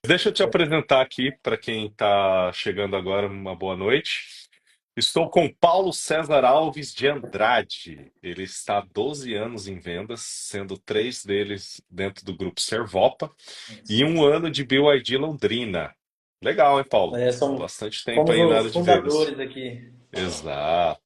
Deixa eu te apresentar aqui para quem está chegando agora, uma boa noite. Estou com Paulo César Alves de Andrade. Ele está há 12 anos em vendas, sendo três deles dentro do grupo Servopa e um ano de BYD Londrina. Legal, hein, Paulo? É, Bastante tempo fomos aí na os área de vendas. fundadores aqui, Exato.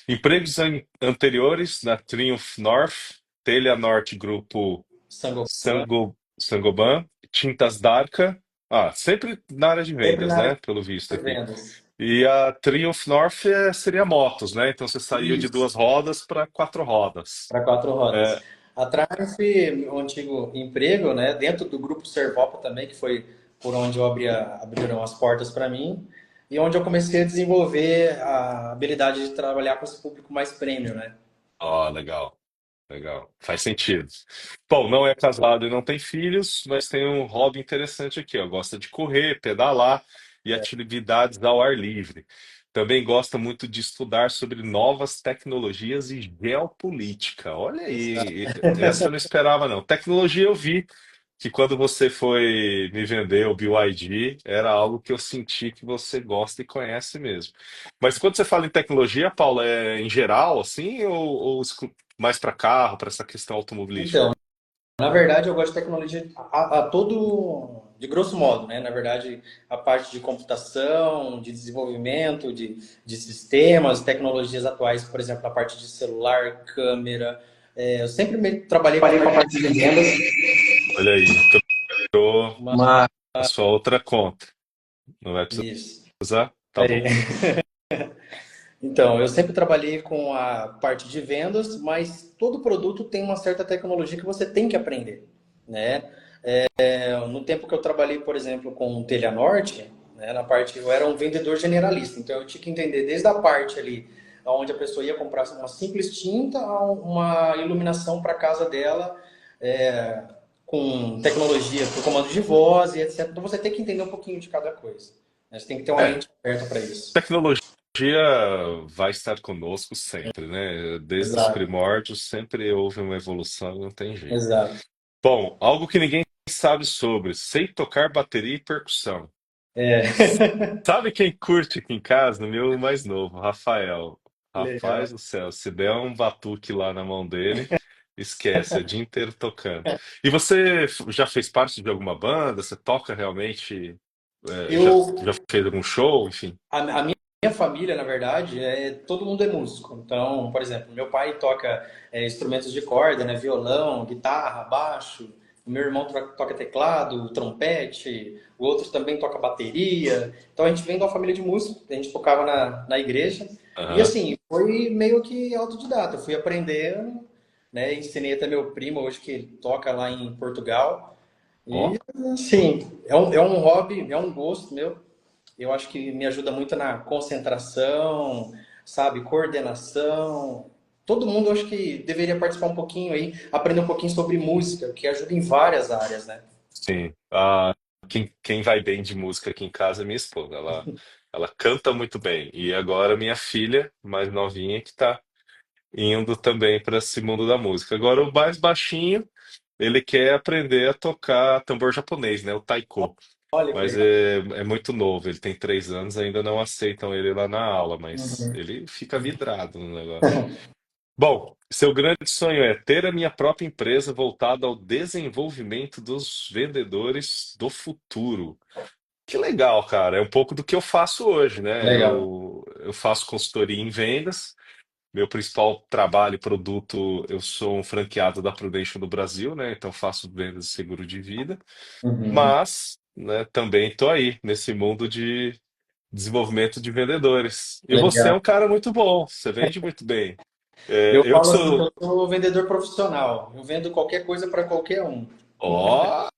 Empregos anteriores na Triumph North, Telha Norte Grupo Sangoban, Sangoban, Tintas Darka. Ah, sempre na área de sempre vendas, na área né? Pelo visto de aqui. vendas. E a Triumph North seria motos, né? Então você saiu de Isso, duas rodas para quatro rodas. para quatro rodas. É, A Triumph, o antigo emprego, né, dentro do grupo Servopa também, que foi por onde abriram as portas para mim, e onde eu comecei a desenvolver a habilidade de trabalhar com esse público mais premium, né? ó, legal, legal. Faz sentido. Bom, não é casado e não tem filhos, mas tem um hobby interessante aqui, ó. Gosta de correr, pedalar e atividades ao ar livre. Também gosta muito de estudar sobre novas tecnologias e geopolítica. Olha aí, essa eu não esperava, não. Tecnologia eu vi que quando você foi me vender o BYD, era algo que eu senti que você gosta e conhece mesmo. Mas quando você fala em tecnologia, Paulo, é em geral, assim, ou mais para carro, para essa questão automobilística? Então, na verdade, eu gosto de tecnologia a todo, de grosso modo, né? Na verdade, a parte de computação, de desenvolvimento, de sistemas, tecnologias atuais, por exemplo, a parte de celular, câmera. Eu sempre trabalhei com a Trabalhei com a parte parte de de vendas, vendas. Olha aí, entrou uma... a sua outra conta. Não vai Isso. precisar? Tá Aí. bom. Então, eu sempre trabalhei com a parte de vendas, mas todo produto tem uma certa tecnologia que você tem que aprender, né? No tempo que eu trabalhei, por exemplo, com o Telha Norte, né, na parte eu era um vendedor generalista, então eu tinha que entender desde a parte ali onde a pessoa ia comprar uma simples tinta a uma iluminação para a casa dela, é, com tecnologia por comando de voz e etc. Então você tem que entender um pouquinho de cada coisa, né? Você tem que ter uma É, mente aberta para isso. tecnologia vai estar conosco sempre, né? Desde os Exato, primórdios, sempre houve uma evolução, não tem jeito. exato. Bom, algo que ninguém sabe sobre, sei tocar bateria e percussão. É, Sabe quem curte aqui em casa? O meu mais novo, Rafael. legal. Rapaz do céu, se der um batuque lá na mão dele, esquece, é o dia inteiro tocando. E você já fez parte de alguma banda? Você toca realmente? Já Eu fez algum show? Enfim. A minha família, na verdade, todo mundo é músico. Então, por exemplo, meu pai toca instrumentos de corda, né? Violão, guitarra, baixo. O meu irmão toca teclado, trompete. O outro também toca bateria. Então, a gente vem de uma família de músicos. A gente tocava na igreja. E, Aham. assim, foi meio que autodidata. Eu fui aprendendo, né? Ensinei até meu primo, hoje que toca lá em Portugal. E, Ó, sim, é um hobby, é um gosto meu. Eu acho que me ajuda muito na concentração, sabe, coordenação. Todo mundo acho que deveria participar um pouquinho aí, aprender um pouquinho sobre música, que ajuda em várias áreas, né? sim. Quem vai bem de música aqui em casa é minha esposa. Ela canta muito bem. E agora minha filha, mais novinha, que tá indo também para esse mundo da música. Agora, o mais baixinho, ele quer aprender a tocar tambor japonês, né? O taiko. Olha que Mas legal. é muito novo, ele tem 3 anos, ainda não aceitam ele lá na aula, mas Uhum. ele fica vidrado no negócio. Bom, seu grande sonho é ter a minha própria empresa voltada ao desenvolvimento dos vendedores do futuro. Que legal, cara. É um pouco do que eu faço hoje, né? Legal. Eu faço consultoria em vendas. Meu principal trabalho e produto, eu sou um franqueado da Prudential do Brasil, né? Então faço vendas de seguro de vida, Uhum. mas, né, também estou aí nesse mundo de desenvolvimento de vendedores. E você é Legal. um cara muito bom, você vende muito bem. É, Eu eu que falo assim que eu sou, sou vendedor profissional. Eu vendo qualquer coisa para qualquer um. ó,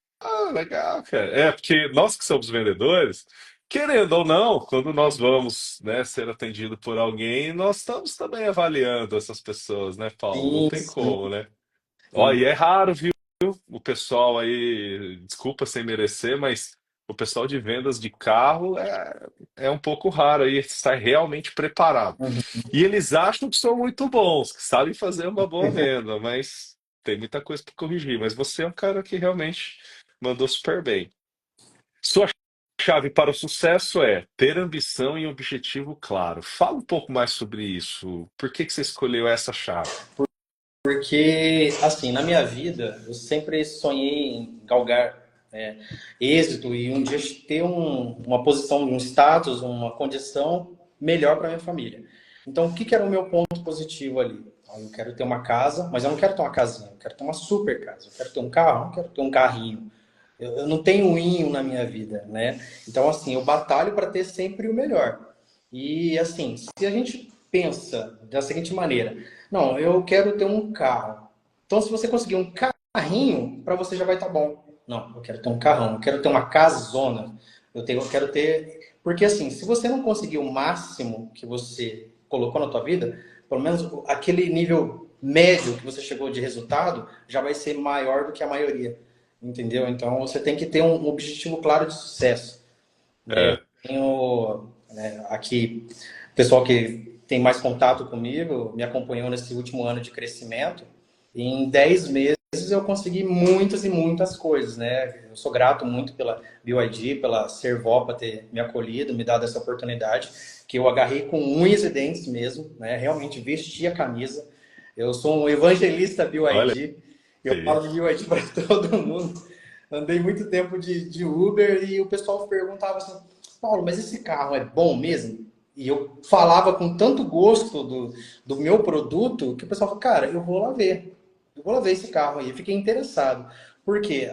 legal, cara. É porque nós que somos vendedores, querendo ou não, quando nós vamos, né, ser atendido por alguém, nós estamos também avaliando essas pessoas, né, Paulo? Não Sim, tem sim, como, né? Ó, sim. e é raro, viu? O pessoal aí, desculpa sem merecer, mas o pessoal de vendas de carro é um pouco raro aí, estar realmente preparado. Uhum. E eles acham que são muito bons, que sabem fazer uma boa venda, mas tem muita coisa para corrigir. Mas você é um cara que realmente mandou super bem. Sua chave para o sucesso é ter ambição e objetivo claro. Fala um pouco mais sobre isso. Por que que você escolheu essa chave? Porque, assim, na minha vida, eu sempre sonhei em galgar êxito e um dia ter uma posição, um status, uma condição melhor para minha família. Então, o que, que era o meu ponto positivo ali? Eu quero ter uma casa, mas eu não quero ter uma casinha, eu quero ter uma super casa. Eu quero ter um carro, eu não quero ter um carrinho. Eu não tenho um inho na minha vida, né? Então, assim, eu batalho para ter sempre o melhor. E, assim, se a gente pensa da seguinte maneira, não, eu quero ter um carro. Então, se você conseguir um carrinho, para você já vai estar bom. Não, eu quero ter um carrão, eu quero ter uma casona. Eu quero ter. Porque, assim, se você não conseguir o máximo que você colocou na tua vida, pelo menos aquele nível médio que você chegou de resultado já vai ser maior do que a maioria. Entendeu? Então você tem que ter um objetivo claro de sucesso. Né? Eu É, tenho aqui pessoal que tem mais contato comigo, me acompanhou nesse último ano de crescimento. E em 10 meses eu consegui muitas e muitas coisas, né? Eu sou grato muito pela BYD, pela Servopa ter me acolhido, me dado essa oportunidade, que eu agarrei com unhas e dentes mesmo, né? Realmente vesti a camisa. Eu sou um evangelista olha BYD, eu aí. falo de BYD para todo mundo. Andei muito tempo de Uber e o pessoal perguntava assim, Paulo, mas esse carro é bom mesmo? E eu falava com tanto gosto do meu produto que o pessoal falou, cara, eu vou lá ver. Eu vou lá ver esse carro aí. Eu fiquei interessado. Porque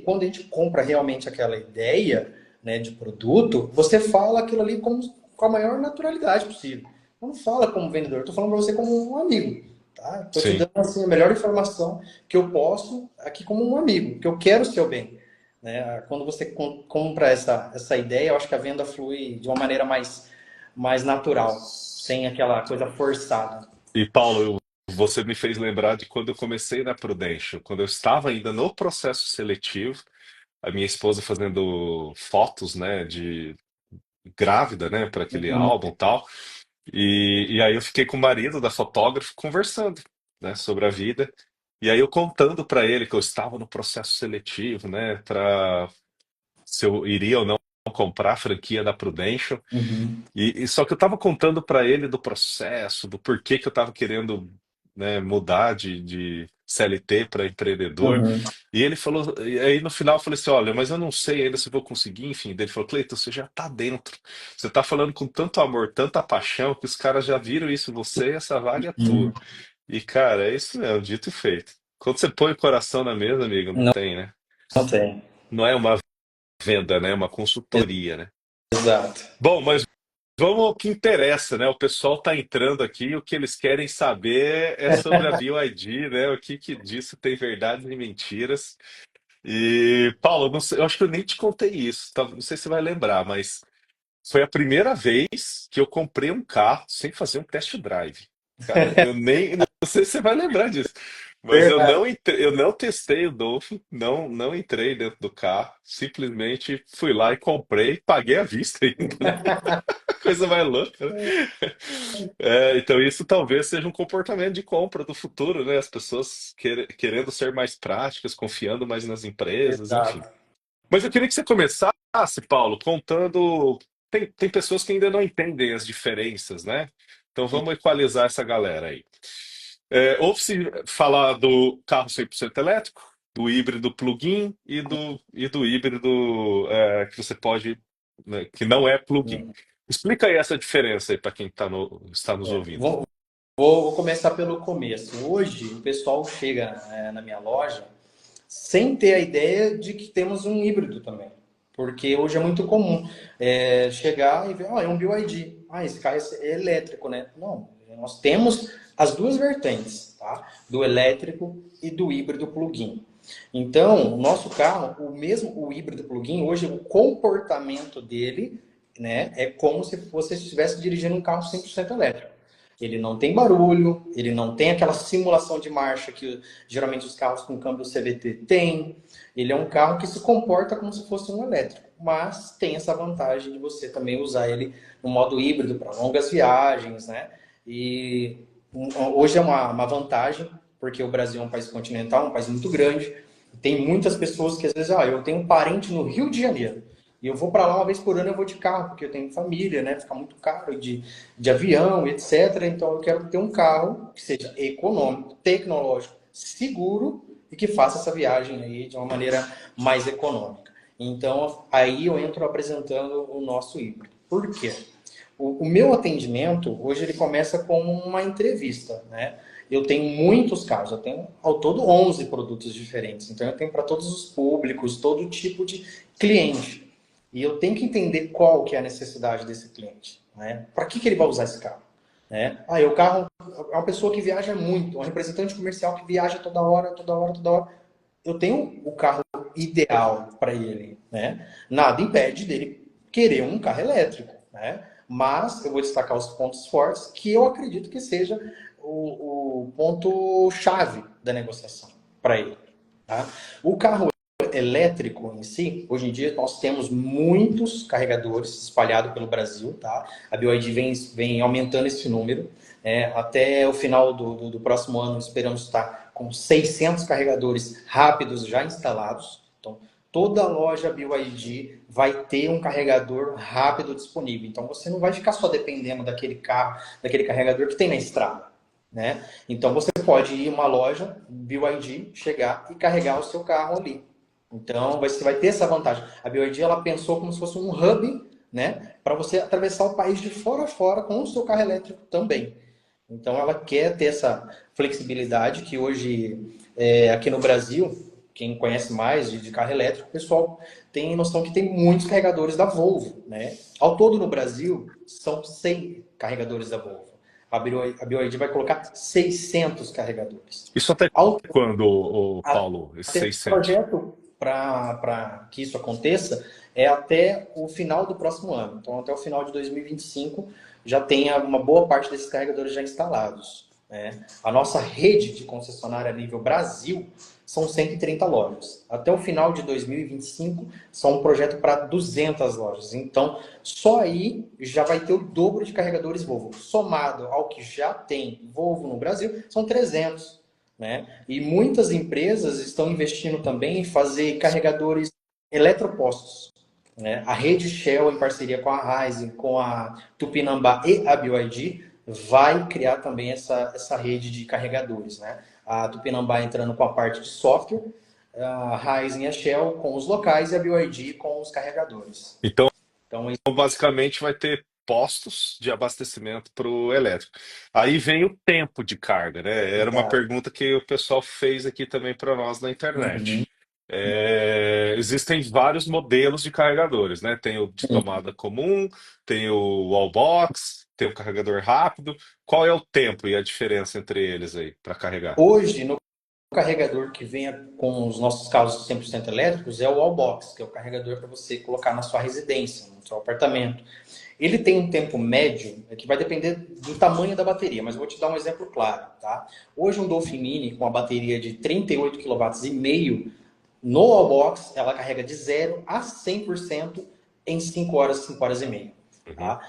quando a gente compra realmente aquela ideia, né, de produto, você fala aquilo ali com a maior naturalidade possível. Eu não fala como vendedor, eu tô falando para você como um amigo. Tá? Estou te Sim. dando assim, a melhor informação que eu posso aqui como um amigo, que eu quero o seu bem. Né? Quando você compra essa ideia, eu acho que a venda flui de uma maneira mais natural, sem aquela coisa forçada. E Paulo, você me fez lembrar de quando eu comecei na Prudential, quando eu estava ainda no processo seletivo, a minha esposa fazendo fotos, né, de grávida, né, para aquele Uhum, álbum e tal. E aí eu fiquei com o marido da fotógrafa conversando, né, sobre a vida. E aí eu contando para ele que eu estava no processo seletivo, né, para se eu iria ou não comprar a franquia da Prudential. uhum, E só que eu estava contando para ele do processo, do porquê que eu estava querendo, né, mudar de CLT para empreendedor. uhum. E ele falou, e aí no final eu falei assim, olha, mas eu não sei ainda se eu vou conseguir, enfim. Daí ele falou, Cleiton, você já está dentro. Você está falando com tanto amor, tanta paixão, que os caras já viram isso em você e essa vaga é tua. E cara, é isso mesmo, dito e feito. Quando você põe o coração na mesa, amigo, não Não, tem, né? não tem. Não é uma venda, né? É uma consultoria, né? Exato. Bom, mas vamos ao que interessa, né? O pessoal está entrando aqui, o que eles querem saber é sobre a BYD, né? O que que disso tem verdades e mentiras. E, Paulo, não sei, eu acho que eu nem te contei isso, tá? Não sei se você vai lembrar, mas foi a primeira vez que eu comprei um carro sem fazer um test drive. Cara, eu nem, não sei se você vai lembrar disso, mas Verdade. eu não testei o Dolphin, não entrei dentro do carro, simplesmente fui lá e comprei, paguei à vista ainda, né? Coisa mais louca, né? É, então isso talvez seja um comportamento de compra do futuro, né? As pessoas querendo ser mais práticas, confiando mais nas empresas, enfim. Exato. Mas eu queria que você começasse, Paulo, contando. Tem pessoas que ainda não entendem as diferenças, né? Então vamos equalizar essa galera aí. É, ouve-se falar do carro 100% elétrico, do híbrido plug-in e do híbrido que você pode, né, que não é plug-in. Explica aí essa diferença aí para quem está nos ouvindo. Vou começar pelo começo. Hoje, o pessoal chega na minha loja sem ter a ideia de que temos um híbrido também. Porque hoje é muito comum chegar e ver, é um BYD. Ah, esse carro é elétrico, né? Não, nós temos as duas vertentes, tá? Do elétrico e do híbrido plug-in. Então, o nosso carro, o híbrido plug-in, hoje o comportamento dele, né, é como se você estivesse dirigindo um carro 100% elétrico. Ele não tem barulho, ele não tem aquela simulação de marcha que geralmente os carros com câmbio CVT têm. Ele é um carro que se comporta como se fosse um elétrico, mas tem essa vantagem de você também usar ele no modo híbrido para longas viagens, né? E hoje é uma vantagem, porque o Brasil é um país continental, um país muito grande. Tem muitas pessoas que às vezes, eu tenho um parente no Rio de Janeiro. E eu vou para lá uma vez por ano, eu vou de carro, porque eu tenho família, né? Fica muito caro de avião, etc. Então eu quero ter um carro que seja econômico, tecnológico, seguro e que faça essa viagem aí de uma maneira mais econômica. Então aí eu entro apresentando o nosso híbrido. Por quê? O meu atendimento, hoje, ele começa com uma entrevista, né? Eu tenho muitos casos, eu tenho ao todo 11 produtos diferentes. Então, eu tenho para todos os públicos, todo tipo de cliente. E eu tenho que entender qual que é a necessidade desse cliente, né? Para que ele vai usar esse carro? Né? O carro é uma pessoa que viaja muito, um representante comercial que viaja toda hora, toda hora, toda hora. Eu tenho o carro ideal para ele, né? Nada impede dele querer um carro elétrico, né? Mas eu vou destacar os pontos fortes que eu acredito que seja o ponto chave da negociação para ele. Tá? O carro elétrico em si, hoje em dia nós temos muitos carregadores espalhados pelo Brasil, tá? A BYD vem aumentando esse número. Até o final do próximo ano, esperamos estar com 600 carregadores rápidos já instalados. Então, toda loja BYD vai ter um carregador rápido disponível. Então, você não vai ficar só dependendo daquele carro, daquele carregador que tem na estrada, né? Então, você pode ir em uma loja BYD, chegar e carregar o seu carro ali. Então, você vai ter essa vantagem. A BYD, ela pensou como se fosse um hub, né? Para você atravessar o país de fora a fora com o seu carro elétrico também. Então, ela quer ter essa flexibilidade que hoje, aqui no Brasil, quem conhece mais de carro elétrico, o pessoal tem noção que tem muitos carregadores da Volvo, né? Ao todo no Brasil, são 100 carregadores da Volvo. A BYD vai colocar 600 carregadores. Isso até Ao quando, o Paulo, esses Até o 600? projeto para que isso aconteça é até o final do próximo ano. Então, até o final de 2025, já tem uma boa parte desses carregadores já instalados, né? A nossa rede de concessionária a nível Brasil são 130 lojas. Até o final de 2025, são um projeto para 200 lojas. Então, só aí já vai ter o dobro de carregadores Volvo. Somado ao que já tem Volvo no Brasil, são 300. Né? E muitas empresas estão investindo também em fazer carregadores eletropostos. Né? A rede Shell, em parceria com a Ryzen, com a Tupinambá e a BYD, vai criar também essa rede de carregadores. Né? A Tupinambá entrando com a parte de software, a Ryzen e a Shell com os locais e a BYD com os carregadores. Então, Então, basicamente, vai ter postos de abastecimento para o elétrico. Aí vem o tempo de carga, né? Era uma exato. pergunta que o pessoal fez aqui também para nós na internet. Uhum. Existem vários modelos de carregadores, né? Tem o de tomada comum, tem o wallbox, tem o carregador rápido. Qual é o tempo e a diferença entre eles aí para carregar? Hoje, no carregador que venha com os nossos carros 100% elétricos é o Wallbox, que é o carregador para você colocar na sua residência, no seu apartamento. Ele tem um tempo médio, que vai depender do tamanho da bateria, mas vou te dar um exemplo claro, tá? Hoje um Dolphin Mini com a bateria de 38 kW e meio no Wallbox, ela carrega de 0 a 100% em 5 horas, 5 horas e meia, Uhum. tá?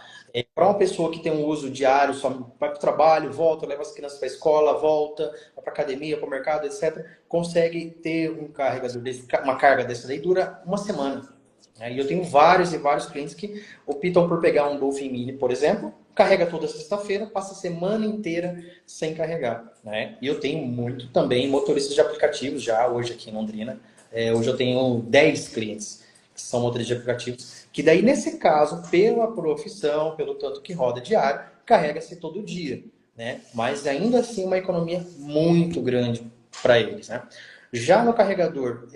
Para uma pessoa que tem um uso diário, só vai para o trabalho, volta, leva as crianças para a escola, volta, vai para academia, para o mercado, etc., consegue ter um carregador desse, uma carga dessa daí dura uma semana. Né? E eu tenho vários e vários clientes que optam por pegar um Dolphin Mini, por exemplo, carrega toda sexta-feira, passa a semana inteira sem carregar. Né? E eu tenho muito também motoristas de aplicativos já hoje aqui em Londrina. Hoje eu tenho 10 clientes que são motoristas de aplicativos, que daí, nesse caso, pela profissão, pelo tanto que roda diário, carrega-se todo dia, né? Mas ainda assim uma economia muito grande para eles, né? Já no carregador,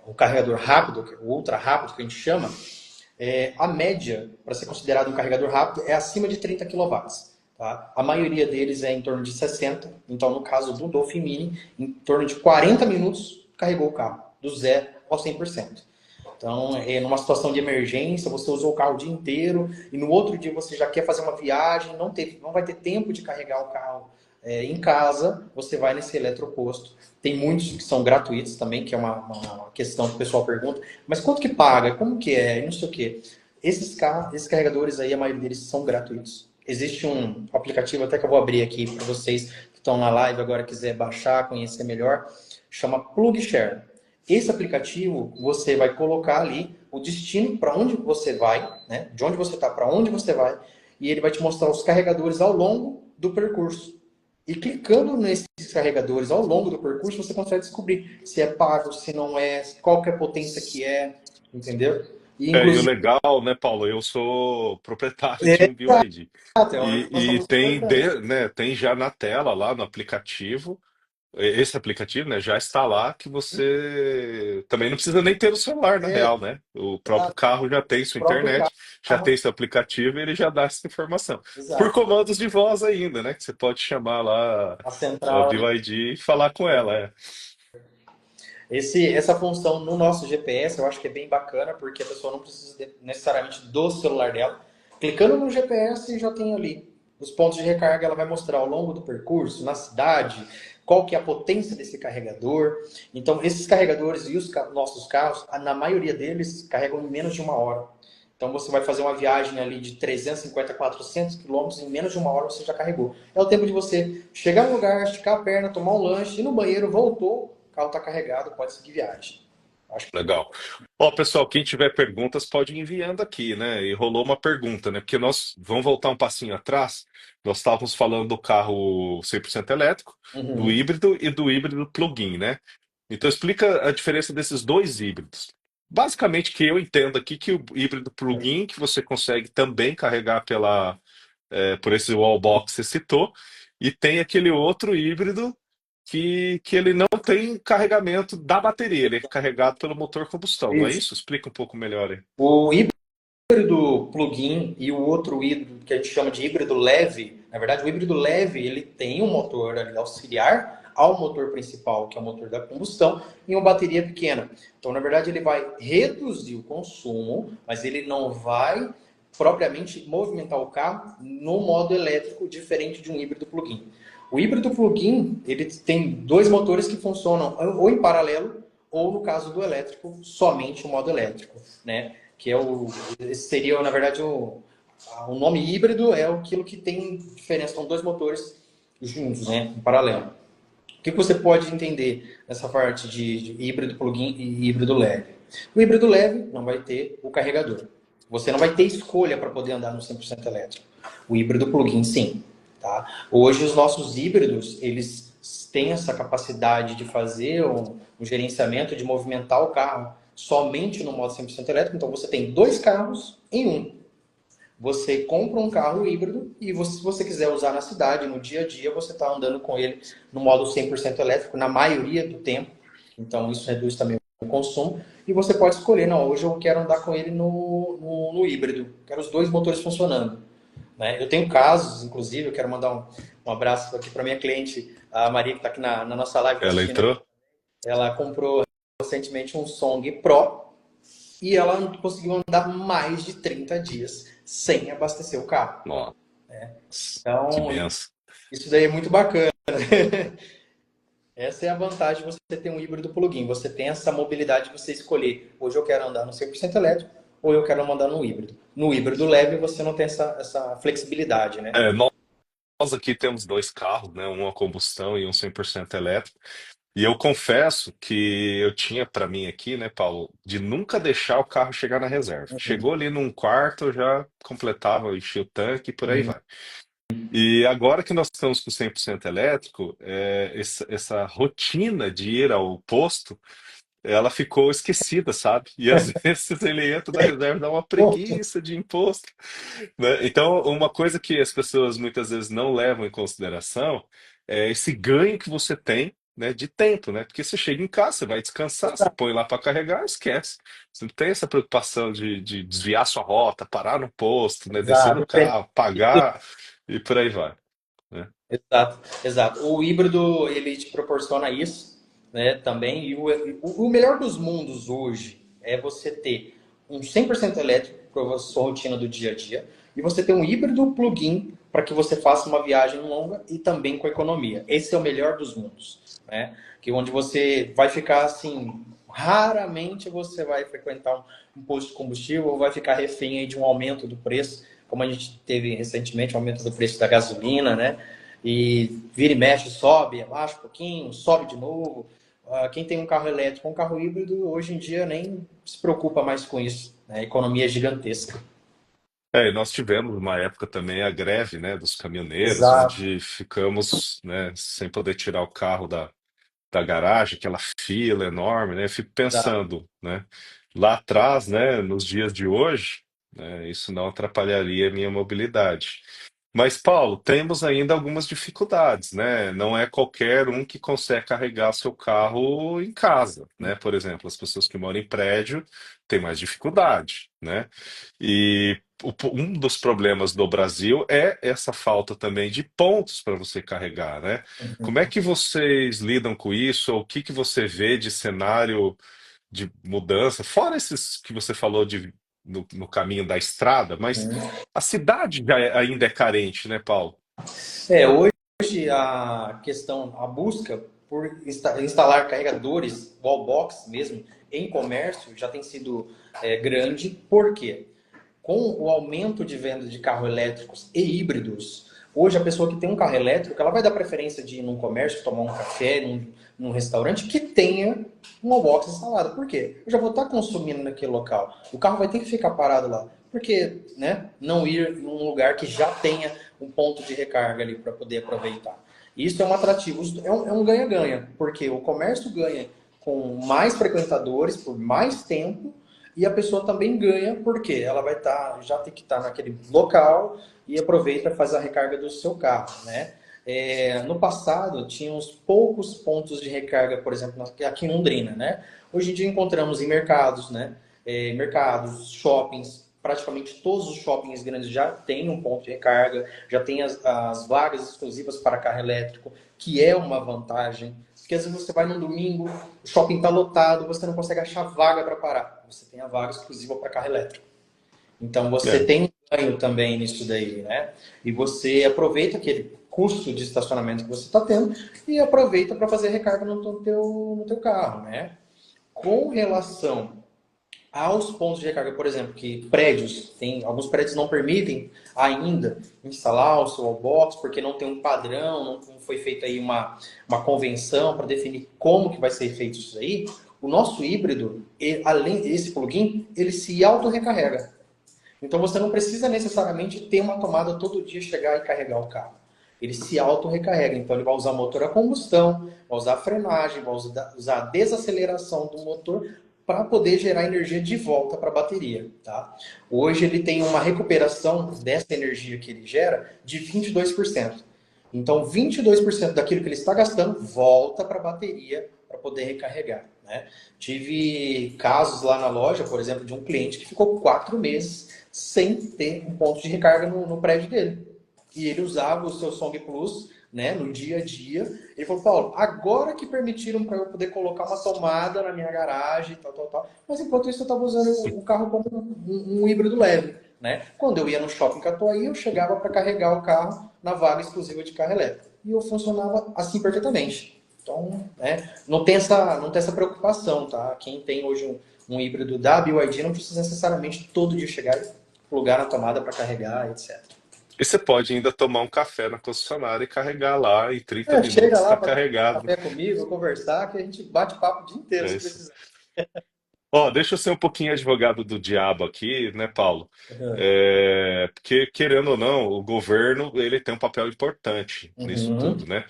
o carregador rápido, o ultra rápido que a gente chama, a média para ser considerado um carregador rápido é acima de 30 kW. Tá? A maioria deles é em torno de 60, então no caso do Dolphin Mini, em torno de 40 minutos carregou o carro, do 0 ao 100%. Então, numa situação de emergência, você usou o carro o dia inteiro e no outro dia você já quer fazer uma viagem, não vai ter tempo de carregar o carro em casa, você vai nesse eletroposto. Tem muitos que são gratuitos também, que é uma questão que o pessoal pergunta, mas quanto que paga? Como que é? E não sei o quê. Esses carregadores aí, a maioria deles são gratuitos. Existe um aplicativo, até que eu vou abrir aqui para vocês que estão na live agora, quiser baixar, conhecer melhor, chama PlugShare. Esse aplicativo, você vai colocar ali o destino para onde você vai, né? De onde você está para onde você vai, e ele vai te mostrar os carregadores ao longo do percurso. E clicando nesses carregadores ao longo do percurso, você consegue descobrir se é pago, se não é, qual que é a potência que é, entendeu? E E o inclusive, legal, né, Paulo? Eu sou proprietário de é, um BYD. é uma informação E muito tem, importante. né, tem já na tela, lá no aplicativo, esse aplicativo, né, já está lá que você também não precisa nem ter o celular, na É, real, né? O próprio exato. carro já tem sua O próprio internet, já carro, tem seu aplicativo e ele já dá essa informação. Por exato. comandos de voz ainda, né? Que você pode chamar lá A a central ali. BYD e falar com ela. É. Essa função no nosso GPS eu acho que é bem bacana, porque a pessoa não precisa necessariamente do celular dela. Clicando no GPS já tem ali os pontos de recarga, ela vai mostrar ao longo do percurso, na cidade, qual que é a potência desse carregador. Então, esses carregadores e os nossos carros, na maioria deles, carregam em menos de uma hora. Então, você vai fazer uma viagem ali de 350, 400 quilômetros, em menos de uma hora você já carregou. É o tempo de você chegar no lugar, esticar a perna, tomar um lanche, ir no banheiro, voltou, o carro está carregado, pode seguir viagem. Acho que Legal. Ó, pessoal, quem tiver perguntas pode ir enviando aqui, né? E rolou uma pergunta, né? Porque nós vamos voltar um passinho atrás. Nós estávamos falando do carro 100% elétrico, do uhum. híbrido e do híbrido plug-in, né? Então explica a diferença desses dois híbridos. Basicamente, que eu entendo aqui que o híbrido plug-in, que você consegue também carregar por esse wallbox que você citou, e tem aquele outro híbrido que ele não tem carregamento da bateria, ele é carregado pelo motor combustão, não é Isso. isso? Explica um pouco melhor aí. O híbrido plug-in e o outro híbrido que a gente chama de híbrido leve, na verdade, o híbrido leve ele tem um motor ali auxiliar ao motor principal, que é o motor da combustão, e uma bateria pequena. Então, na verdade, ele vai reduzir o consumo, mas ele não vai propriamente movimentar o carro no modo elétrico, diferente de um híbrido plug-in. O híbrido plug-in ele tem dois motores que funcionam ou em paralelo, ou no caso do elétrico, somente o modo elétrico, né? Que é esse seria, na verdade, o nome híbrido é aquilo que tem diferença, são dois motores juntos, né, em paralelo. O que você pode entender nessa parte de híbrido plug-in e híbrido leve? O híbrido leve não vai ter o carregador. Você não vai ter escolha para poder andar no 100% elétrico. O híbrido plug-in, sim. Tá? Hoje, os nossos híbridos, eles têm essa capacidade de fazer um gerenciamento, de movimentar o carro somente no modo 100% elétrico. Então, você tem dois carros em um. Você compra um carro híbrido e você, se você quiser usar na cidade, no dia a dia, você está andando com ele no modo 100% elétrico, na maioria do tempo. Então, isso reduz também o consumo. E você pode escolher, não, hoje eu quero andar com ele no híbrido. Quero os dois motores funcionando. Né? Eu tenho casos, inclusive, eu quero mandar um abraço aqui para minha cliente, a Maria, que está aqui na nossa live, está Ela assistindo. entrou? Ela comprou recentemente um Song Pro e ela conseguiu andar mais de 30 dias sem abastecer o carro. Nossa, que Então, benção. isso daí é muito bacana. Essa é a vantagem de você ter um híbrido plug-in. Você tem essa mobilidade de você escolher. Hoje eu quero andar no 100% elétrico ou eu quero andar no híbrido. No híbrido leve você não tem essa flexibilidade, né? É, nós aqui temos dois carros, né? Um a combustão e um 100% elétrico. E eu confesso que eu tinha para mim aqui, né, Paulo, de nunca deixar o carro chegar na reserva. Uhum. Chegou ali num quarto, eu já completava, enchia o tanque e por aí Uhum. vai. E agora que nós estamos com 100% elétrico, essa rotina de ir ao posto, ela ficou esquecida, sabe? E às vezes ele entra na reserva, dá uma preguiça de imposto, né? Então, uma coisa que as pessoas muitas vezes não levam em consideração é esse ganho que você tem, né, de tempo, né? Porque você chega em casa, você vai descansar, você põe lá para carregar, esquece. Você não tem essa preocupação de desviar sua rota, parar no posto, né, descer do Exato. carro, pagar e por aí vai, né? Exato, exato. O híbrido ele te proporciona isso, né? Também. E o melhor dos mundos hoje é você ter um 100% elétrico para a sua rotina do dia a dia e você ter um híbrido plug-in para que você faça uma viagem longa e também com economia. Esse é o melhor dos mundos, né? Que onde você vai ficar assim, raramente você vai frequentar um posto de combustível ou vai ficar refém aí de um aumento do preço, como a gente teve recentemente, um aumento do preço da gasolina, né? E vira e mexe, sobe, abaixa um pouquinho, sobe de novo. quem tem um carro elétrico, um carro híbrido, hoje em dia nem se preocupa mais com isso, né? A economia é gigantesca. E nós tivemos uma época também a greve, né, dos caminhoneiros, Exato. onde ficamos, né, sem poder tirar o carro da garagem, aquela fila enorme, né? Eu fico Exato. pensando, né, lá atrás, né, nos dias de hoje, né, isso não atrapalharia a minha mobilidade. Mas, Paulo, temos ainda algumas dificuldades, né? Não é qualquer um que consegue carregar seu carro em casa, né? Por exemplo, as pessoas que moram em prédio têm mais dificuldade, né? E um dos problemas do Brasil é essa falta também de pontos para você carregar, né? Como é que vocês lidam com isso? O que que você vê de cenário de mudança? Fora esses que você falou no caminho da estrada, mas a cidade ainda é carente, né, Paulo? Hoje a questão, a busca por instalar carregadores, wallbox mesmo, em comércio já tem sido grande. Por quê? Com o aumento de venda de carros elétricos e híbridos, hoje a pessoa que tem um carro elétrico, ela vai dar preferência de ir num comércio, tomar um café, num restaurante que tenha um wallbox instalado. Por quê? Eu já vou estar consumindo naquele local. O carro vai ter que ficar parado lá. Por que, né, não ir em um lugar que já tenha um ponto de recarga ali para poder aproveitar? Isso é um atrativo, é um ganha-ganha, porque o comércio ganha com mais frequentadores por mais tempo e a pessoa também ganha porque ela vai já tem que estar naquele local e aproveita e faz a recarga do seu carro, né? No passado, tinha uns poucos pontos de recarga, por exemplo, aqui em Londrina, né? Hoje em dia encontramos em mercados, né? Mercados, shoppings, praticamente todos os shoppings grandes já têm um ponto de recarga, já tem as vagas exclusivas para carro elétrico, que é uma vantagem. Porque às vezes você vai num domingo, o shopping está lotado, você não consegue achar vaga para parar. Você tem a vaga exclusiva para carro elétrico. Então você É. tem um ganho também nisso daí, né? E você aproveita aquele custo de estacionamento que você está tendo e aproveita para fazer recarga no teu carro, né? Com relação aos pontos de recarga, por exemplo, que alguns prédios não permitem ainda instalar o seu wallbox porque não tem um padrão, não foi feita aí uma convenção para definir como que vai ser feito isso aí. O nosso híbrido, além desse plugin, ele se auto-recarrega. Então você não precisa necessariamente ter uma tomada todo dia, chegar e carregar o carro. Ele se auto-recarrega, então ele vai usar motor a combustão, vai usar a frenagem, vai usar a desaceleração do motor para poder gerar energia de volta para a bateria. Tá? Hoje ele tem uma recuperação dessa energia que ele gera de 22%. Então 22% daquilo que ele está gastando volta para a bateria para poder recarregar. Né? Tive casos lá na loja, por exemplo, de um cliente que ficou 4 meses sem ter um ponto de recarga no prédio dele. E ele usava o seu Song Plus, né, no dia a dia. Ele falou, Paulo, agora que permitiram para eu poder colocar uma tomada na minha garagem, tal, tal, tal. Mas enquanto isso eu estava usando o carro como um híbrido leve. Né? Quando eu ia no shopping Catuaí, eu chegava para carregar o carro na vaga exclusiva de carro elétrico. E eu funcionava assim perfeitamente. Então, né, não tem essa preocupação, tá? Quem tem hoje um híbrido da BYD não precisa necessariamente todo dia chegar e plugar na tomada para carregar, etc. E você pode ainda tomar um café na concessionária e carregar lá, em 30 Chega minutos lá está para tomar um carregado. café comigo, conversar, que a gente bate papo o dia inteiro É se isso. precisar. Ó, deixa eu ser um pouquinho advogado do diabo aqui, né, Paulo? Porque, querendo ou não, o governo ele tem um papel importante nisso tudo, Uhum. né?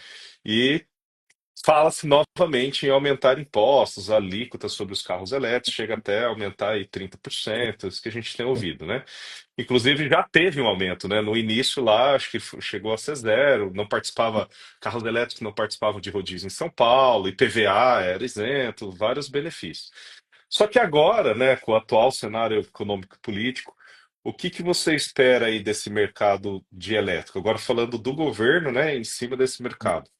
E fala-se novamente em aumentar impostos, alíquotas sobre os carros elétricos, chega até a aumentar aí 30%, isso que a gente tem ouvido, né? Inclusive já teve um aumento, né? No início lá, acho que chegou a ser zero, não participava, carros elétricos não participavam de rodízio em São Paulo, IPVA era isento, vários benefícios. Só que agora, né, com o atual cenário econômico e político, o que que você espera aí desse mercado de elétrico? Agora falando do governo, né, em cima desse mercado.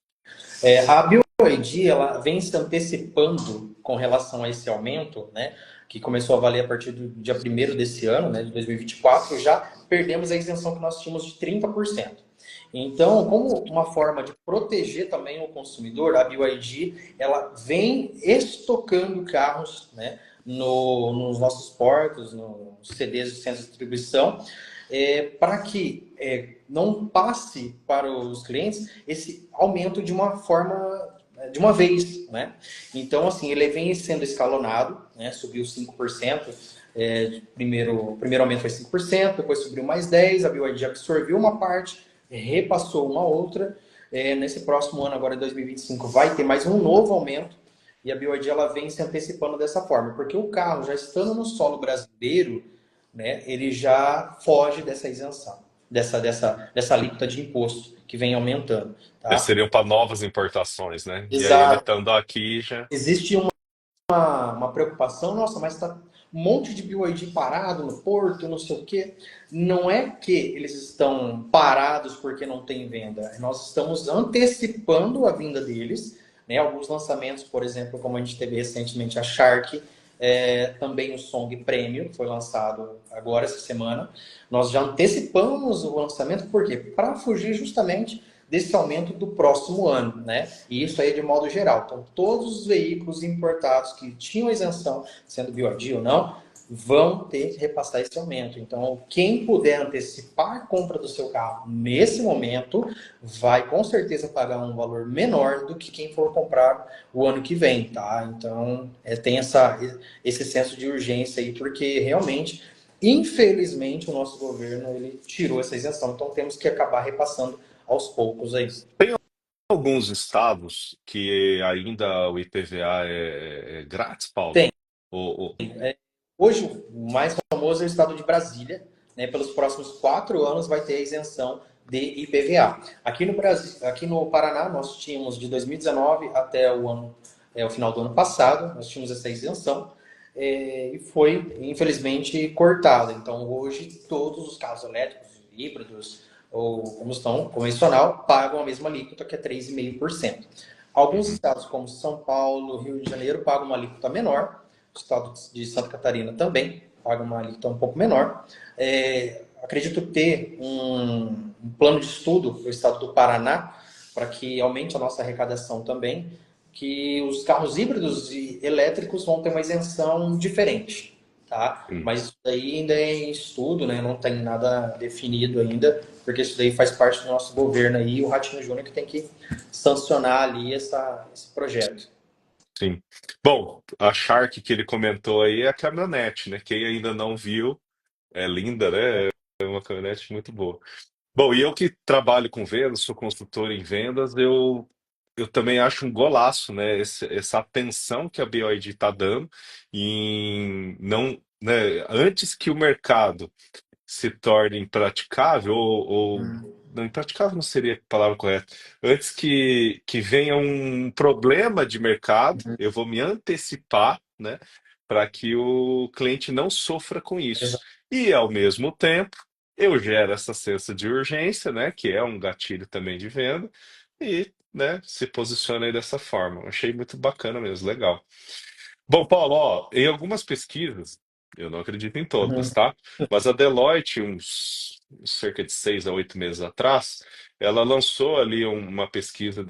A BioID ela vem se antecipando com relação a esse aumento, né, que começou a valer a partir do dia 1º desse ano, né, de 2024, já perdemos a isenção que nós tínhamos de 30%. Então, como uma forma de proteger também o consumidor, a BioID ela vem estocando carros, né, nos nossos portos, nos CDs de centro de distribuição, para que não passe para os clientes esse aumento de uma forma de uma vez, né? Então, assim, ele vem sendo escalonado, né? Subiu 5%, o primeiro aumento foi 5%, depois subiu mais 10%, a BYD absorveu uma parte, repassou uma outra. Nesse próximo ano, agora em 2025, vai ter mais um novo aumento, e a BYD ela vem se antecipando dessa forma, porque o carro, já estando no solo brasileiro, né, ele já foge dessa isenção, dessa alíquota de imposto que vem aumentando, tá? Seriam para novas importações, né? E aí ele Exato. estando aqui já. Existe uma preocupação, nossa, mas tá um monte de BYD parado no porto, não sei o quê. Não é que eles estão parados porque não tem venda. Nós estamos antecipando a vinda deles, né? Alguns lançamentos, por exemplo, como a gente teve recentemente a Shark, também o Song Premium, que foi lançado agora essa semana. Nós já antecipamos o lançamento, por quê? Para fugir justamente desse aumento do próximo ano, né? E isso aí é de modo geral. Então, todos os veículos importados que tinham isenção, sendo BYD ou não, vão ter que repassar esse aumento. Então, quem puder antecipar a compra do seu carro nesse momento, vai com certeza pagar um valor menor do que quem for comprar o ano que vem, tá? Então, tem esse senso de urgência aí, porque realmente, infelizmente, o nosso governo ele tirou essa isenção. Então, temos que acabar repassando aos poucos aí. Tem alguns estados que ainda o IPVA é grátis, Paulo? Tem. Ou- Hoje, o mais famoso é o estado de Brasília. Né? Pelos próximos 4 anos vai ter a isenção de IPVA. Aqui no Brasil, aqui no Paraná, nós tínhamos de 2019 até o final do ano passado, nós tínhamos essa isenção. E foi, infelizmente, cortada. Então, hoje, todos os carros elétricos, híbridos ou combustão convencional pagam a mesma alíquota, que é 3,5%. Alguns Uhum. estados, como São Paulo, Rio de Janeiro, pagam uma alíquota menor. O estado de Santa Catarina também paga uma alíquota um pouco menor. Acredito ter um plano de estudo para o estado do Paraná, para que aumente a nossa arrecadação também, que os carros híbridos e elétricos vão ter uma isenção diferente, tá? Hum. Mas isso daí ainda é em estudo, né? Não tem nada definido ainda, porque isso daí faz parte do nosso governo aí, e o Ratinho Júnior que tem que sancionar ali esse projeto. Sim. Bom, a Shark que ele comentou aí é a caminhonete, né? Quem ainda não viu, é linda, né? É uma caminhonete muito boa. Bom, e eu que trabalho com vendas, sou consultor em vendas, eu também acho um golaço, né? Essa atenção que a BYD está dando em não, né? Antes que o mercado se torne impraticável, ou não, impraticável não seria a palavra correta. Antes que venha um problema de mercado, eu vou me antecipar, né, para que o cliente não sofra com isso. E, ao mesmo tempo, eu gero essa sensação de urgência, né, que é um gatilho também de venda, e, né, se posiciona aí dessa forma. Achei muito bacana mesmo, legal. Bom, Paulo, ó, em algumas pesquisas, eu não acredito em Uhum, todas, tá? Mas a Deloitte, cerca de 6 a 8 meses atrás, ela lançou ali uma pesquisa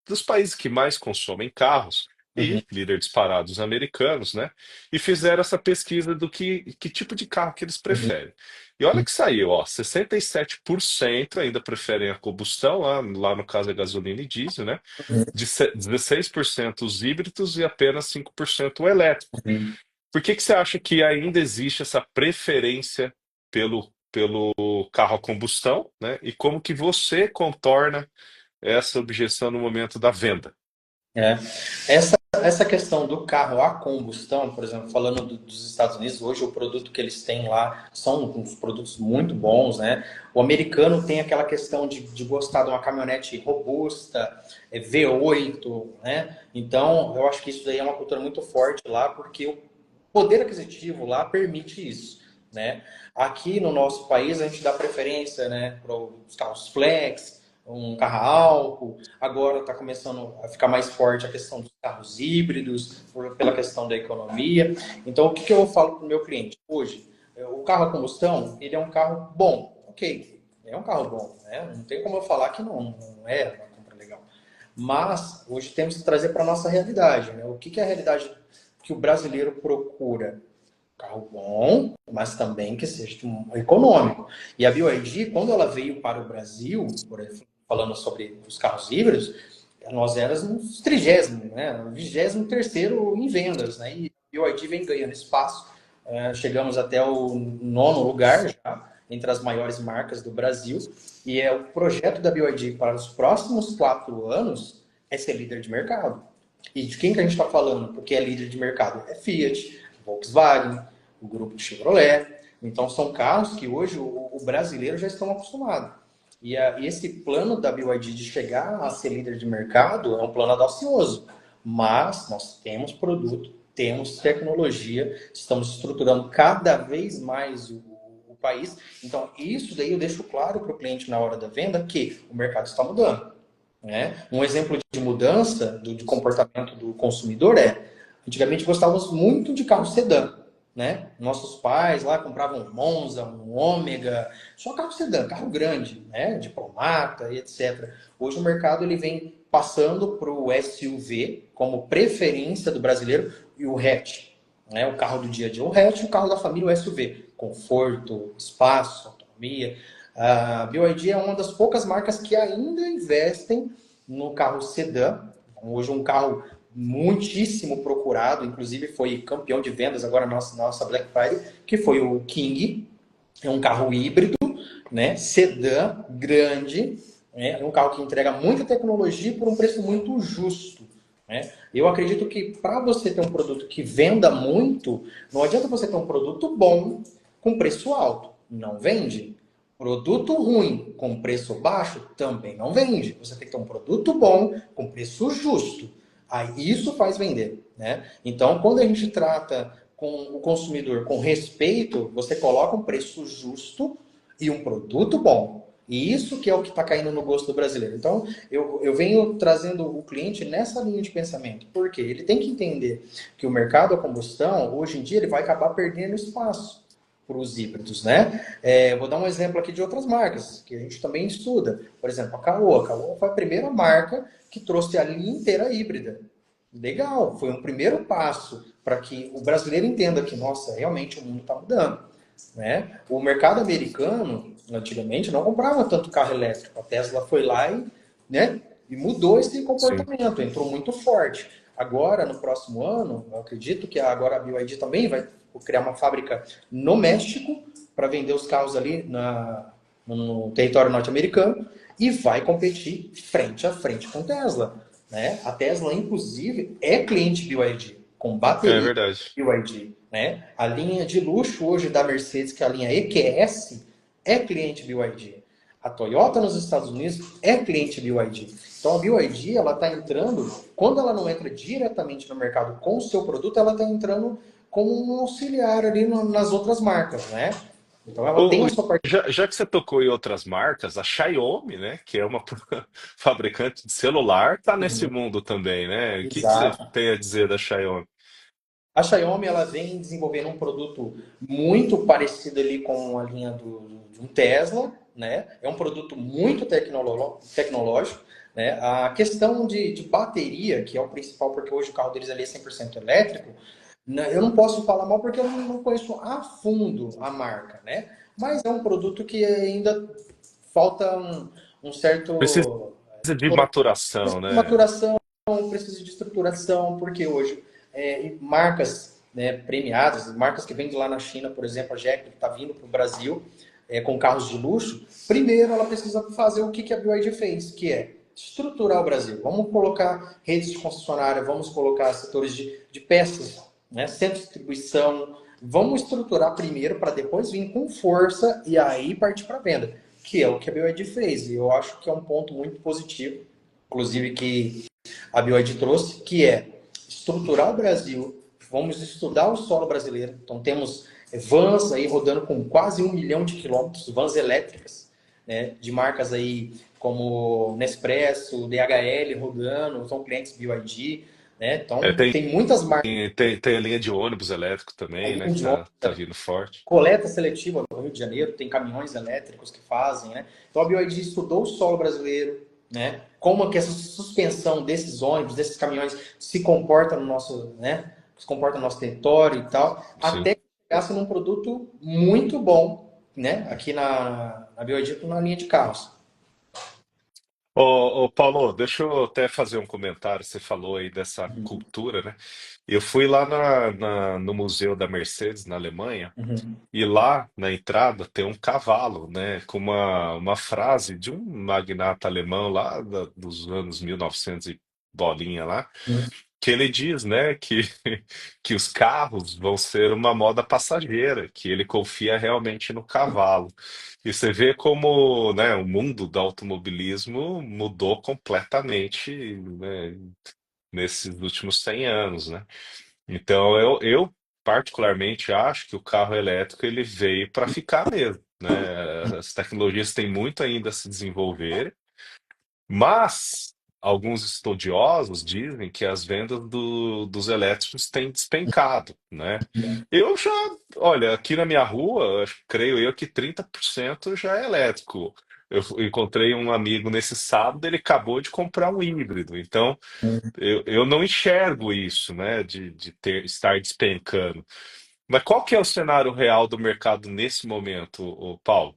dos países que mais consomem carros uhum, e líder disparado os americanos, né? E fizeram essa pesquisa do que tipo de carro que eles uhum, preferem. E olha que saiu, ó, 67% ainda preferem a combustão, lá no caso é gasolina e diesel, né? 16% os híbridos e apenas 5% o elétrico. uhum. Por que você acha que ainda existe essa preferência pelo carro a combustão, né? E como que você contorna essa objeção no momento da venda? É. Essa questão do carro a combustão, por exemplo, falando dos Estados Unidos, hoje o produto que eles têm lá são uns produtos muito bons, né? O americano tem aquela questão de gostar de uma caminhonete robusta, V8, né? Então, eu acho que isso daí é uma cultura muito forte lá, porque o poder aquisitivo lá permite isso, né? Aqui no nosso país, a gente dá preferência, né, para os carros flex, um carro a álcool. Agora está começando a ficar mais forte a questão dos carros híbridos, pela questão da economia. Então, o que eu falo para o meu cliente? Hoje, o carro a combustão, ele é um carro bom, ok, é um carro bom, né? Não tem como eu falar que não é uma compra legal. Mas, hoje temos que trazer para a nossa realidade, né? O que é a realidade que o brasileiro procura? Carro bom, mas também que seja econômico. E a BYD, quando ela veio para o Brasil, por exemplo, falando sobre os carros híbridos, nós éramos 30º, né? 23º em vendas, né? E o BYD vem ganhando espaço. Chegamos até o 9º lugar já, entre as maiores marcas do Brasil. E o projeto da BYD para os próximos 4 anos é ser líder de mercado. E de quem que a gente está falando? Porque é líder de mercado? É Fiat, Volkswagen, o grupo Chevrolet. Então, são carros que hoje o brasileiro já estão acostumados. E esse plano da BYD de chegar a ser líder de mercado é um plano audacioso. Mas nós temos produto, temos tecnologia, estamos estruturando cada vez mais o país. Então, isso daí eu deixo claro para o cliente na hora da venda que o mercado está mudando. Né? Um exemplo de mudança de comportamento do consumidor antigamente gostávamos muito de carro sedã. Né? Nossos pais lá compravam um Monza, um Ômega, só carro sedã, carro grande, né? Diplomata e etc. Hoje o mercado ele vem passando para o SUV como preferência do brasileiro e o hatch. Né? O carro do dia a dia, o hatch, o carro da família, o SUV. Conforto, espaço, autonomia. A BYD é uma das poucas marcas que ainda investem no carro sedã. Hoje um carro muitíssimo procurado, inclusive foi campeão de vendas agora na nossa Black Friday, que foi o King. É um carro híbrido, né? Sedã, grande, né? É um carro que entrega muita tecnologia por um preço muito justo. Né? Eu acredito que para você ter um produto que venda muito, não adianta você ter um produto bom com preço alto. Não vende. Produto ruim com preço baixo também não vende. Você tem que ter um produto bom com preço justo. Aí isso faz vender, né? Então, quando a gente trata com o consumidor com respeito, você coloca um preço justo e um produto bom. E isso que é o que está caindo no gosto do brasileiro. Então, eu venho trazendo o cliente nessa linha de pensamento. Por quê? Ele tem que entender que o mercado a combustão, hoje em dia, ele vai acabar perdendo espaço para os híbridos, né? Vou dar um exemplo aqui de outras marcas, que a gente também estuda. Por exemplo, a Caoa. A Caoa foi a primeira marca que trouxe a linha inteira híbrida. Legal, foi um primeiro passo para que o brasileiro entenda que, nossa, realmente o mundo está mudando. Né? O mercado americano, antigamente, não comprava tanto carro elétrico. A Tesla foi lá né, e mudou esse Sim. comportamento, entrou muito forte. Agora, no próximo ano, eu acredito que agora a BYD também vai criar uma fábrica no México para vender os carros ali no território norte-americano e vai competir frente a frente com a Tesla. Né? A Tesla, inclusive, é cliente BYD, com É bateria verdade. BYD. Né? A linha de luxo hoje da Mercedes, que é a linha EQS, é cliente BYD. A Toyota nos Estados Unidos é cliente BYD. Então a BYD ela está entrando, quando ela não entra diretamente no mercado com o seu produto, ela está entrando como um auxiliar ali nas outras marcas, né? Então ela tem Ô, a sua parte. já que você tocou em outras marcas, a Xiaomi, né, que é uma fabricante de celular, tá nesse mundo também, né? O que que você Exato. tem a dizer da Xiaomi? A Xiaomi ela vem desenvolvendo um produto muito parecido ali com a linha de um Tesla, né? É um produto muito tecnológico, né? A questão de bateria, que é o principal, porque hoje o carro deles ali é 100% elétrico, né? Eu não posso falar mal porque eu não conheço a fundo a marca, né? Mas é um produto que ainda falta um Precisa certo de maturação, né? maturação, precisa de estruturação, porque hoje marcas, né, premiadas, marcas que vêm de lá na China, por exemplo, a Jekyll, que está vindo para o Brasil com carros de luxo, primeiro ela precisa fazer o que a BYD fez, que é estruturar o Brasil. Vamos colocar redes de concessionária, vamos colocar setores de peças, né, centro de distribuição, vamos estruturar primeiro para depois vir com força e aí partir para a venda, que é o que a BYD fez. E eu acho que é um ponto muito positivo, inclusive que a BYD trouxe, que é estruturar o Brasil, vamos estudar o solo brasileiro. Então temos vans aí rodando com quase 1 milhão de quilômetros, vans elétricas, né, de marcas aí como Nespresso, DHL rodando, são clientes BYD, né? É, Então tem muitas marcas tem a linha de ônibus elétrico também, né, aí que de tá vindo forte. coleta seletiva no Rio de Janeiro, tem caminhões elétricos que fazem, né? Então a BYD estudou o solo brasileiro, né? Como que essa suspensão desses ônibus, desses caminhões se comporta no nosso, né? Se comporta no nosso território e tal, Sim. até que chegasse num produto muito bom, né? Aqui na BYD, na linha de carros. Paulo, deixa eu até fazer um comentário. Você falou aí dessa cultura, né? Eu fui lá no Museu da Mercedes, na Alemanha, Uhum, e lá na entrada tem um cavalo, né? Com uma frase de um magnata alemão lá dos anos 1900 e bolinha lá, uhum. que ele diz, né, que os carros vão ser uma moda passageira, que ele confia realmente no cavalo. E você vê como, né, o mundo do automobilismo mudou completamente, né, nesses últimos 100 anos, né? Então eu particularmente acho que o carro elétrico ele veio para ficar mesmo, né? As tecnologias têm muito ainda a se desenvolver, mas alguns estudiosos dizem que as vendas dos elétricos têm despencado, né? Eu já, olha, aqui na minha rua, creio eu que 30% já é elétrico. Eu encontrei um amigo nesse sábado, ele acabou de comprar um híbrido, então eu não enxergo isso, né, estar despencando. Mas qual que é o cenário real do mercado nesse momento, Paulo?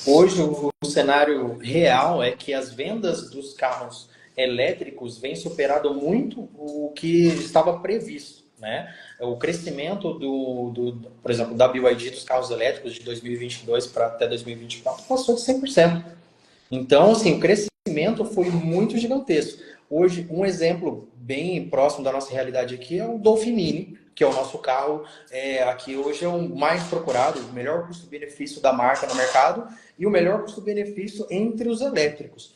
Hoje, o cenário real é que as vendas dos carros elétricos vêm superado muito o que estava previsto, né? O crescimento por exemplo, da BYD dos carros elétricos de 2022 para até 2024 passou de 100%. Então, assim, o crescimento foi muito gigantesco. Hoje, um exemplo bem próximo da nossa realidade aqui é o Dolphin Mini, que é o nosso carro aqui hoje é o mais procurado, o melhor custo-benefício da marca no mercado e o melhor custo-benefício entre os elétricos.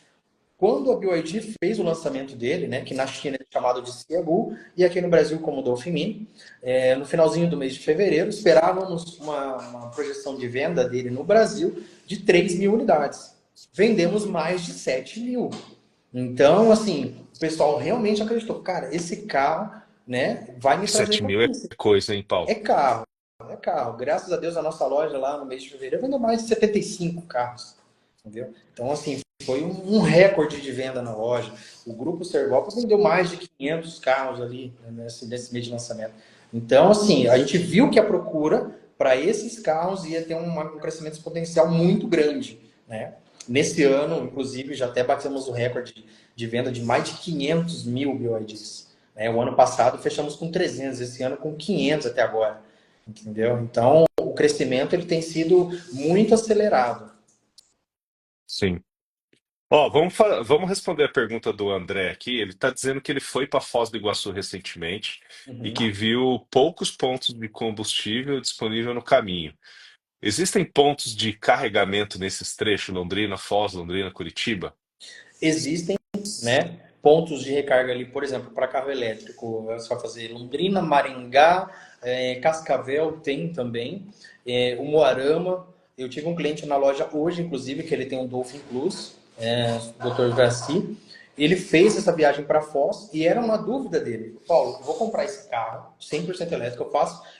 Quando a BYD fez o lançamento dele, né, que na China é chamado de Ciagu e aqui no Brasil como Dolphin Mini, no finalzinho do mês de fevereiro, esperávamos uma projeção de venda dele no Brasil de 3 mil unidades. Vendemos mais de 7 mil. Então, assim, o pessoal realmente acreditou. Cara, esse carro, né, vai me trazer 7 mil é economia. coisa, hein, Paulo? É carro, é carro. Graças a Deus, a nossa loja lá no mês de fevereiro vendeu mais de 75 carros. Entendeu? Então, assim, foi um recorde de venda na loja. O grupo Servopa vendeu mais de 500 carros ali né, nesse mês de lançamento. Então, assim, a gente viu que a procura para esses carros ia ter um crescimento exponencial muito grande, né? Nesse ano, inclusive, já até batemos o recorde de venda de mais de 500 mil BYDs. Né? O ano passado fechamos com 300, esse ano com 500 até agora. Entendeu? Então, o crescimento ele tem sido muito acelerado. Sim. Ó, vamos responder a pergunta do André aqui. Ele está dizendo que ele foi para Foz do Iguaçu recentemente e Uhum. que viu poucos pontos de combustível disponível no caminho. Existem pontos de carregamento nesses trechos, Londrina, Foz, Londrina, Curitiba? Existem, né, pontos de recarga ali, por exemplo, para carro elétrico, é só fazer Londrina, Maringá, Cascavel tem também, o Moarama. Eu tive um cliente na loja hoje, inclusive, que ele tem um Dolphin Plus, o Dr. Jaci. Ele fez essa viagem para Foz e era uma dúvida dele. Paulo, eu vou comprar esse carro 100% elétrico,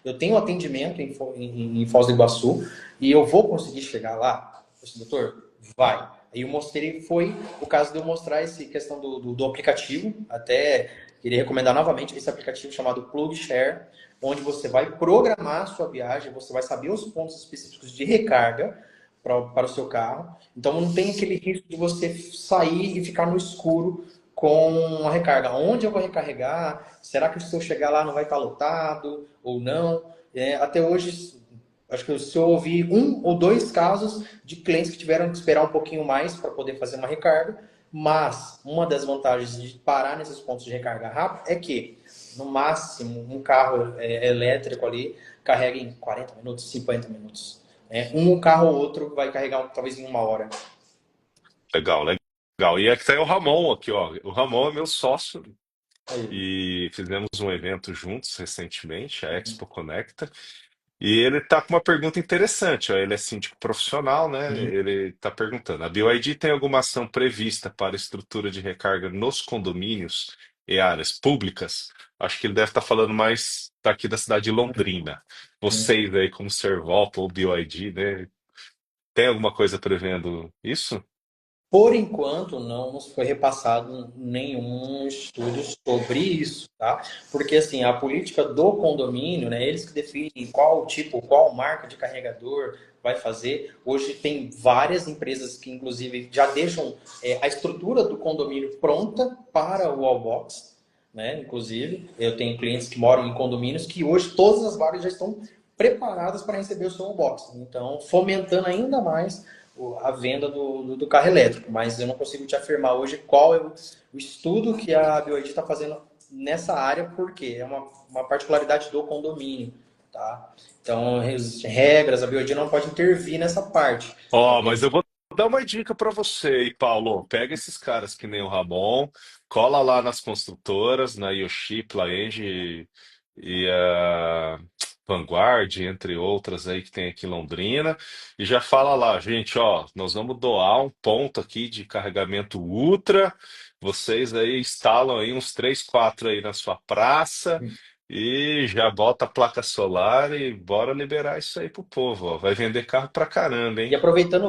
eu tenho atendimento em Foz do Iguaçu e eu vou conseguir chegar lá? Eu disse, doutor, vai. Aí eu mostrei, foi o caso de eu mostrar essa questão do aplicativo, até queria recomendar novamente esse aplicativo chamado PlugShare, onde você vai programar a sua viagem, você vai saber os pontos específicos de recarga para o seu carro. Então não tem aquele risco de você sair e ficar no escuro com a recarga. Onde eu vou recarregar? Será que se eu chegar lá não vai estar lotado ou não? Até hoje, acho que se eu ouvi um ou dois casos de clientes que tiveram que esperar um pouquinho mais para poder fazer uma recarga, mas uma das vantagens de parar nesses pontos de recarga rápido é que, no máximo, um carro elétrico ali carrega em 40 minutos, 50 minutos. Um carro ou outro vai carregar talvez em uma hora. Legal, legal. E aqui tá o Ramon aqui, ó. O Ramon é meu sócio Aí. e fizemos um evento juntos recentemente, a Expo Conecta. E ele tá com uma pergunta interessante, ó. Ele é síndico profissional, né? Uhum. Ele tá perguntando: a BYD tem alguma ação prevista para estrutura de recarga nos condomínios e áreas públicas? Acho que ele deve estar falando mais daqui da cidade de Londrina. Vocês aí, como Servopa ou BYD, né? Tem alguma coisa prevendo isso? Por enquanto, não nos foi repassado nenhum estudo sobre isso, tá? Porque, assim, a política do condomínio, né, eles que definem qual tipo, qual marca de carregador vai fazer. Hoje tem várias empresas que, inclusive, já deixam a estrutura do condomínio pronta para o wallbox, né? Inclusive, eu tenho clientes que moram em condomínios que hoje todas as vagas já estão preparadas para receber o seu wallbox. Então, fomentando ainda mais a venda do carro elétrico, mas eu não consigo te afirmar hoje qual é o estudo que a BYD está fazendo nessa área, porque é uma particularidade do condomínio, tá? Então, as regras, a BYD não pode intervir nessa parte. Ela Ó, tem mas eu vou dar uma dica pra você aí, Paulo. Pega esses caras que nem o Ramon, cola lá nas construtoras, na Yoshi, Plaenge e a Vanguard, entre outras aí que tem aqui em Londrina, e já fala lá, gente, ó, nós vamos doar um ponto aqui de carregamento ultra. Vocês aí instalam aí uns 3, 4 aí na sua praça. E já bota a placa solar e bora liberar isso aí pro povo, ó. Vai vender carro pra caramba, E hein? aproveitando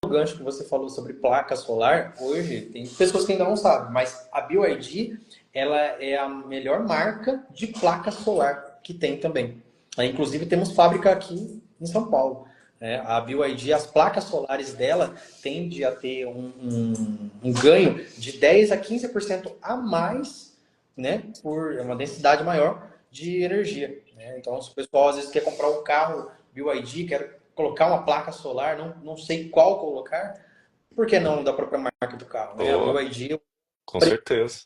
o gancho que você falou sobre placa solar, hoje tem pessoas que ainda não sabem, mas a BYD ela é a melhor marca de placa solar que tem também. Inclusive temos fábrica aqui em São Paulo. Né? A BYD, as placas solares dela tende a ter um ganho de 10 a 15% a mais, né, por uma densidade maior de energia. Né? Então, se o pessoal às vezes quer comprar um carro BYD, quer colocar uma placa solar, não sei qual colocar, por que não da própria marca do carro, né? A Ô, BYD com certeza.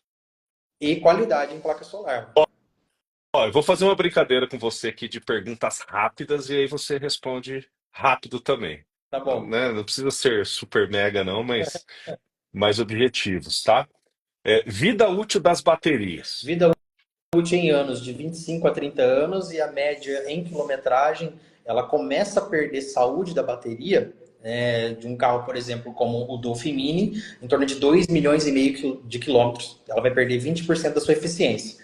e qualidade em placa solar. Ó, eu vou fazer uma brincadeira com você aqui de perguntas rápidas e aí você responde rápido também. Tá bom. Né? Não precisa ser super mega, não, mas mais objetivos, tá? É, vida útil das baterias. Vida útil em anos de 25 a 30 anos e a média em quilometragem, ela começa a perder saúde da bateria de um carro, por exemplo, como o Dolphin Mini, em torno de 2,5 milhões de quilômetros. Ela vai perder 20% da sua eficiência.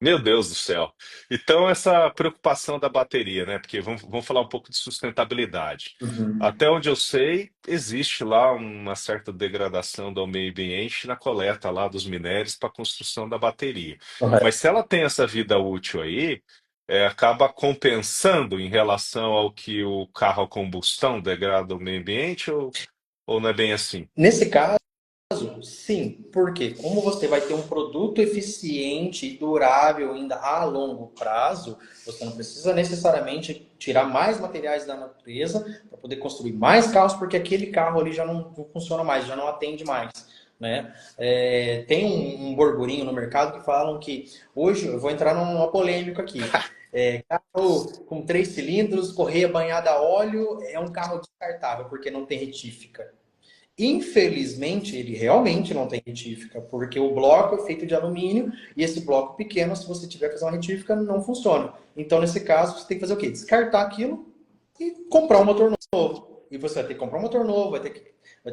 Meu Deus do céu. Então, essa preocupação da bateria, né? Porque vamos falar um pouco de sustentabilidade. Uhum. Até onde eu sei, existe lá uma certa degradação do meio ambiente na coleta lá dos minérios para a construção da bateria. Mas Correto. se ela tem essa vida útil aí, acaba compensando em relação ao que o carro a combustão degrada o meio ambiente ou não é bem assim? Nesse caso, sim, porque como você vai ter um produto eficiente e durável ainda a longo prazo, você não precisa necessariamente tirar mais materiais da natureza para poder construir mais carros, porque aquele carro ali já não funciona mais, já não atende mais. Né? Tem um burburinho no mercado que falam que hoje, eu vou entrar numa polêmica aqui, carro com 3 cilindros, correia banhada a óleo, é um carro descartável porque não tem retífica. Infelizmente, ele realmente não tem retífica, porque o bloco é feito de alumínio e esse bloco pequeno, se você tiver que fazer uma retífica, não funciona. Então, nesse caso, você tem que fazer o quê? Descartar aquilo e comprar um motor novo. E você vai ter que comprar um motor novo, vai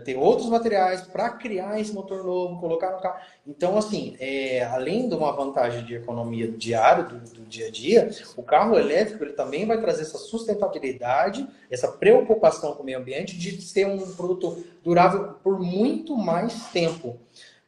ter outros materiais para criar esse motor novo, colocar no carro. Então, assim, além de uma vantagem de economia diária, do dia a dia, o carro elétrico ele também vai trazer essa sustentabilidade, essa preocupação com o meio ambiente de ser um produto durável por muito mais tempo.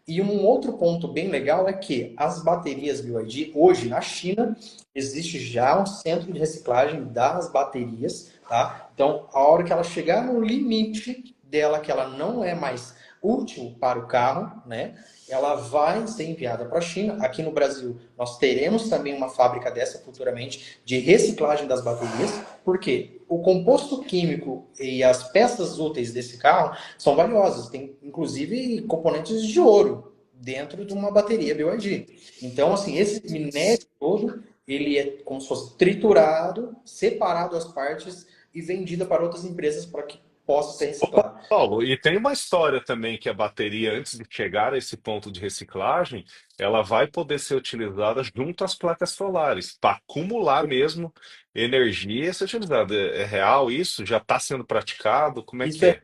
E um outro ponto bem legal é que as baterias BYD, hoje na China, existe já um centro de reciclagem das baterias, tá? Então, a hora que ela chegar no limite dela, que ela não é mais útil para o carro, né? Ela vai ser enviada para a China. Aqui no Brasil, nós teremos também uma fábrica dessa futuramente de reciclagem das baterias, porque o composto químico e as peças úteis desse carro são valiosas. Tem, inclusive, componentes de ouro dentro de uma bateria BYD. Então, assim, esse minério todo, ele é como se fosse triturado, separado as partes e vendido para outras empresas para que possa ser reciclado. Paulo, e tem uma história também que a bateria, antes de chegar a esse ponto de reciclagem, ela vai poder ser utilizada junto às placas solares, para acumular mesmo energia e ser utilizada. É real isso? Já está sendo praticado? Como é Isso que é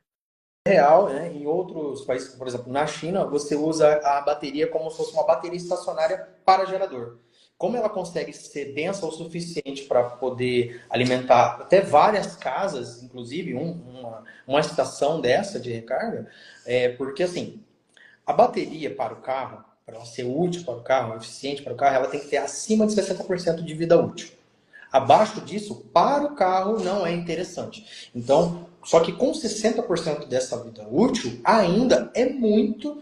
é? real, né? Em outros países, por exemplo, na China, você usa a bateria como se fosse uma bateria estacionária para gerador. como ela consegue ser densa o suficiente para poder alimentar até várias casas, inclusive uma estação dessa de recarga, porque assim, a bateria para o carro, para ela ser útil para o carro, eficiente para o carro, ela tem que ter acima de 60% de vida útil. Abaixo disso, para o carro, não é interessante. Então, só que com 60% dessa vida útil, ainda é muito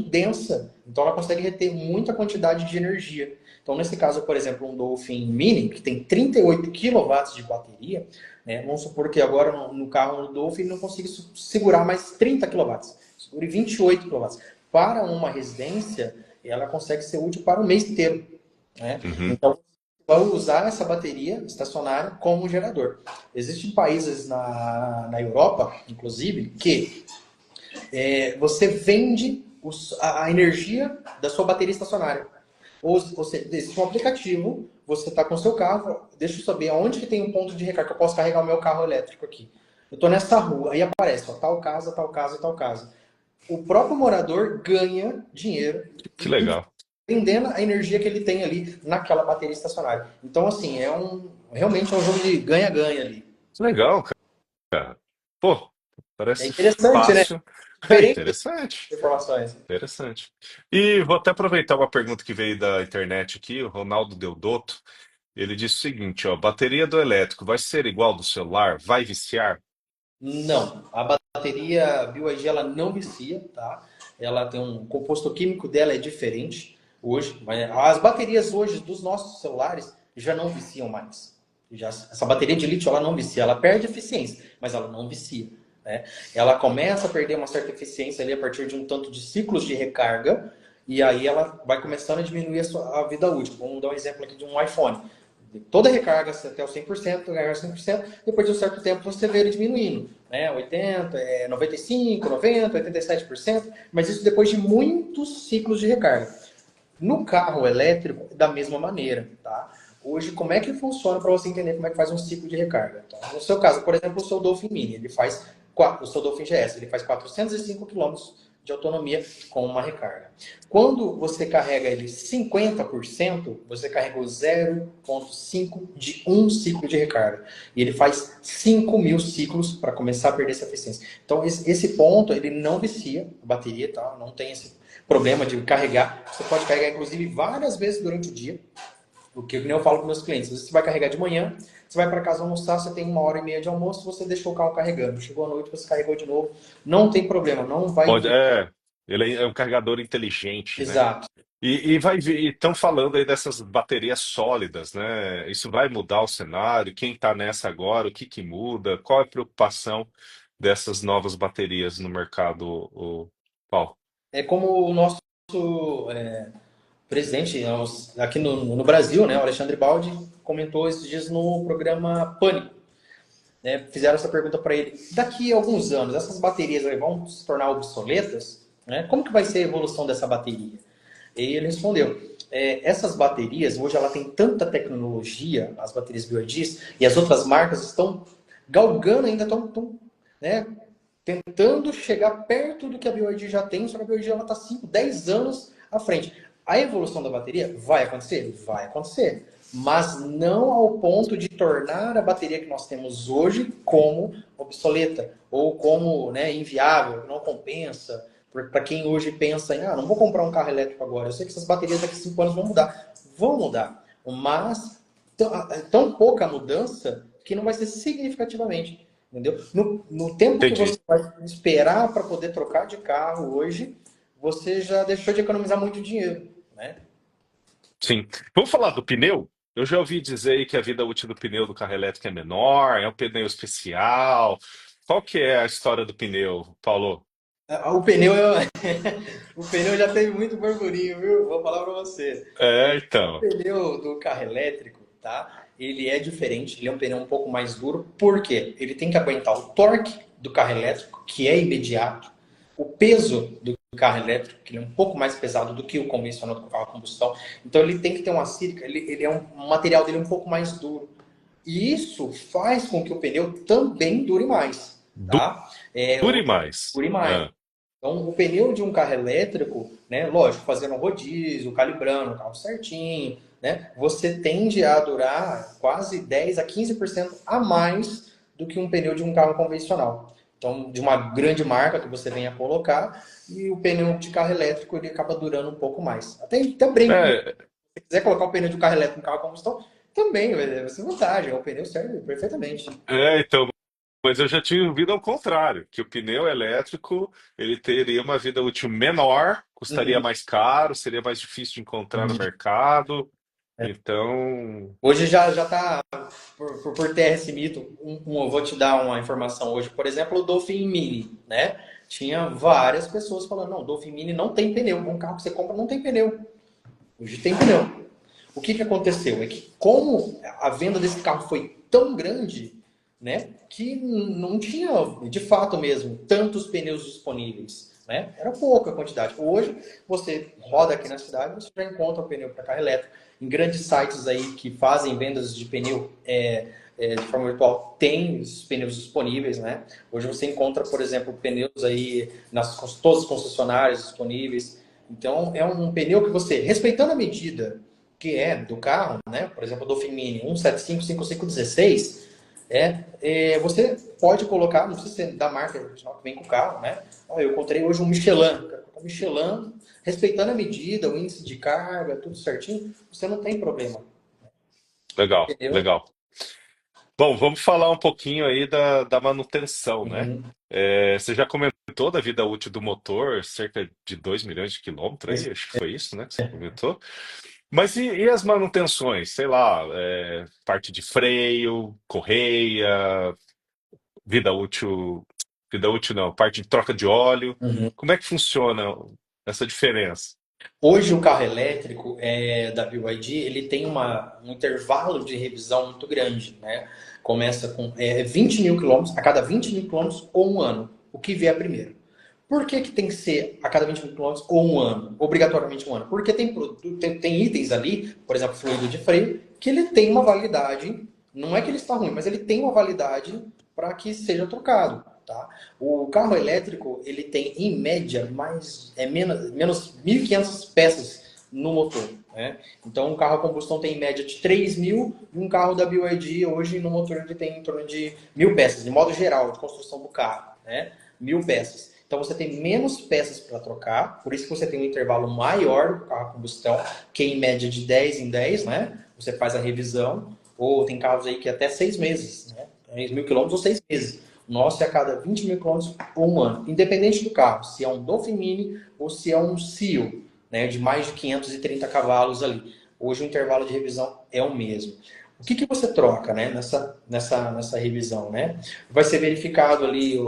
densa. Então, ela consegue reter muita quantidade de energia. Então, nesse caso, por exemplo, um Dolphin Mini, que tem 38 kW de bateria, né? Vamos supor que agora no carro no Dolphin não consiga segurar mais 30 kW, segure 28 kW. Para uma residência, ela consegue ser útil para o mês inteiro, né? Uhum. Então, vai usar essa bateria estacionária como gerador. Existem países na Europa, inclusive, que você vende a energia da sua bateria estacionária. Ou seja, existe um aplicativo, você está com o seu carro, deixa eu saber aonde que tem um ponto de recarga, que eu posso carregar o meu carro elétrico aqui. Eu estou nessa rua, aí aparece, ó, tal casa, tal casa, tal casa. O próprio morador ganha dinheiro Que legal. vendendo a energia que ele tem ali naquela bateria estacionária. Então, assim, realmente é um jogo de ganha-ganha ali. Que legal, cara. Pô, É parece interessante, né? fácil. É Diferente das interessante. informações. Interessante. E vou até aproveitar uma pergunta que veio da internet aqui, o Ronaldo Deodoto. Ele disse o seguinte, ó, bateria do elétrico vai ser igual do celular? Vai viciar? Não, a bateria BYD ela não vicia, tá? Ela tem um composto químico dela é diferente hoje. As baterias hoje dos nossos celulares já não viciam mais. Essa bateria de lítio ela não vicia, ela perde eficiência, mas ela não vicia, né? Ela começa a perder uma certa eficiência ali a partir de um tanto de ciclos de recarga e aí ela vai começando a diminuir a vida útil. Vamos dar um exemplo aqui de um iPhone. Toda recarga até o 100%, recarga 100%, depois de um certo tempo você vê ele diminuindo, né? 80, 95, 90, 87%, mas isso depois de muitos ciclos de recarga. No carro elétrico, da mesma maneira, tá? Hoje, como é que funciona para você entender como é que faz um ciclo de recarga? Então, no seu caso, por exemplo, o seu Dolphin Mini, o seu Dolphin GS, ele faz 405 quilômetros de autonomia com uma recarga. Quando você carrega ele 50%, você carrega o 0,5 de um ciclo de recarga. E ele faz 5.000 ciclos para começar a perder essa eficiência. Então, esse ponto, ele não vicia a bateria, tá? Não tem esse problema de carregar. Você pode carregar, inclusive, várias vezes durante o dia. O que eu falo para meus clientes. Você vai carregar de manhã, você vai para casa almoçar, você tem 1h30 de almoço, você deixou o carro carregando. Chegou à noite, você carregou de novo. Não tem problema, não vai... Pode, ele é um carregador inteligente, né? Exato. E vai vir, estão falando aí dessas baterias sólidas, né? Isso vai mudar o cenário? Quem está nessa agora? O que que muda? Qual é a preocupação dessas novas baterias no mercado, Paulo? É como o nosso presidente aqui no Brasil, né, o Alexandre Baldi, comentou esses dias no programa Pânico. Né, fizeram essa pergunta para ele. Daqui a alguns anos, essas baterias vão se tornar obsoletas? Né? Como que vai ser a evolução dessa bateria? E ele respondeu, essas baterias, hoje ela tem tanta tecnologia, as baterias BYDs, e as outras marcas estão galgando ainda, estão né, tentando chegar perto do que a BYD já tem, só que a BYD está 5, 10 anos à frente. A evolução da bateria vai acontecer? Vai acontecer. Mas não ao ponto de tornar a bateria que nós temos hoje como obsoleta ou como, né, inviável, não compensa. Para quem hoje pensa em, não vou comprar um carro elétrico agora, eu sei que essas baterias daqui a 5 anos vão mudar. Vão mudar, mas tão pouca mudança que não vai ser significativamente. Entendeu? No tempo que você Entendi. vai esperar para poder trocar de carro hoje, você já deixou de economizar muito dinheiro, né? Sim. Vamos falar do pneu? Eu já ouvi dizer aí que a vida útil do pneu do carro elétrico é menor, é um pneu especial. Qual que é a história do pneu, Paulo? O pneu, o pneu já teve muito burburinho, viu? Vou falar para você. É, então. Pneu do carro elétrico, tá? Ele é diferente, ele é um pneu um pouco mais duro. Por quê? Ele tem que aguentar o torque do carro elétrico, que é imediato, o peso do carro elétrico, que ele é um pouco mais pesado do que o convencional do carro a combustão. Então ele tem que ter uma sílica, ele é um material dele um pouco mais duro. E isso faz com que o pneu também dure mais, tá? Dure mais. Dure mais. Então, o pneu de um carro elétrico, né, lógico, fazendo um rodízio, calibrando o carro certinho, né, você tende a durar quase 10 a 15% a mais do que um pneu de um carro convencional. Então, de uma grande marca que você venha colocar, e o pneu de carro elétrico ele acaba durando um pouco mais. Até brinco, se É, você quiser colocar o pneu de um carro elétrico no carro a combustão, também vai ser vantagem, o pneu serve perfeitamente. então, mas eu já tinha ouvido ao contrário, que o pneu elétrico ele teria uma vida útil menor, custaria Uhum. mais caro, seria mais difícil de encontrar no mercado. Então, Hoje já está por terra esse mito. Eu vou te dar uma informação hoje. Por exemplo, o Dolphin Mini, né? Tinha várias pessoas falando, não, o Dolphin Mini não tem pneu. Um carro que você compra não tem pneu. Hoje tem pneu. O que, que aconteceu? É que como a venda desse carro foi tão grande, né, que não tinha, de fato mesmo, tantos pneus disponíveis. Né? Era pouca a quantidade. Hoje, você roda aqui na cidade, você já encontra o pneu para carro elétrico. Em grandes sites aí que fazem vendas de pneu de forma virtual, tem os pneus disponíveis. Né? Hoje você encontra, por exemplo, pneus aí nas todas as concessionárias disponíveis. Então, é um pneu que você, respeitando a medida que é do carro, né? Por exemplo, do Femini 1755516, você pode colocar, não precisa ser da marca original que vem com o carro, né? Eu encontrei hoje um Michelin, um Michelin, respeitando a medida, o índice de carga, tudo certinho, você não tem problema. legal, Entendeu? legal. Bom, vamos falar um pouquinho aí da manutenção, né? Uhum. Você já comentou da vida útil do motor, cerca de 2 milhões de quilômetros aí, acho que foi isso, né, que você comentou. Mas e as manutenções? Sei lá, parte de freio, correia, vida útil não, parte de troca de óleo. Uhum. Como é que funciona essa diferença? Hoje o carro elétrico da BYD ele tem um intervalo de revisão muito grande, né? Começa com 20 mil quilômetros, a cada 20 mil quilômetros ou um ano, o que vier primeiro. Por que, que tem que ser a cada 20 mil quilômetros ou um ano? Obrigatoriamente um ano? Porque tem itens ali, por exemplo, fluido de freio, que ele tem uma validade, não é que ele está ruim, mas ele tem uma validade para que seja trocado. Tá? O carro elétrico ele tem em média menos 1.500 peças no motor. Né? Então um carro a combustão tem em média de 3.000 e um carro da BYD hoje no motor ele tem em torno de 1.000 peças, de modo geral, de construção do carro. Né? 1.000 peças. Então você tem menos peças para trocar, por isso que você tem um intervalo maior do carro a combustão, que é em média de 10 em 10, né? Você faz a revisão, ou tem carros aí que é até 6 meses, né? 10 mil quilômetros ou 6 meses. O nosso é a cada 20 mil quilômetros ou um ano. Independente do carro, se é um Dolphin Mini ou se é um Seal, né, de mais de 530 cavalos ali. Hoje o intervalo de revisão é o mesmo. O que, que você troca né, nessa revisão? Né? Vai ser verificado ali,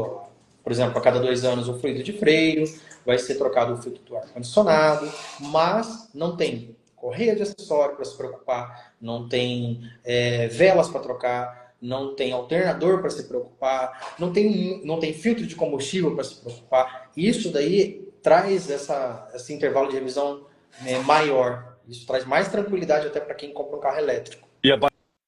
por exemplo, a cada 2 anos o fluido de freio, vai ser trocado o filtro do ar-condicionado, mas não tem correia de acessório para se preocupar, não tem velas para trocar, não tem alternador para se preocupar, não tem filtro de combustível para se preocupar. Isso daí traz esse intervalo de revisão maior. Isso traz mais tranquilidade até para quem compra um carro elétrico. E a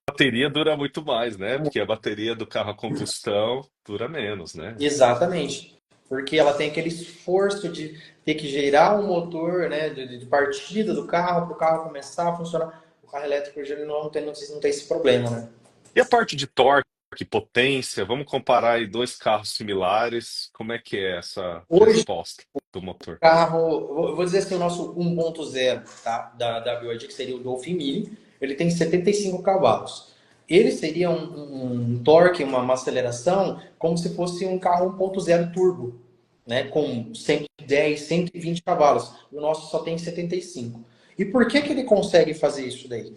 bateria dura muito mais, né? Porque a bateria do carro a combustão dura menos, né? Exatamente. Porque ela tem aquele esforço de ter que gerar um motor né, de partida do carro para o carro começar a funcionar. O carro elétrico já não tem esse problema, né? E a parte de torque, potência, vamos comparar aí dois carros similares, como é que é essa Hoje, resposta do motor? carro, eu vou dizer assim, o nosso 1.0 tá, da BYD, que seria o Dolphin Mini, ele tem 75 cavalos. Ele seria um torque, uma aceleração, como se fosse um carro 1.0 turbo, né, com 110, 120 cavalos. O nosso só tem 75. E por que, que ele consegue fazer isso daí?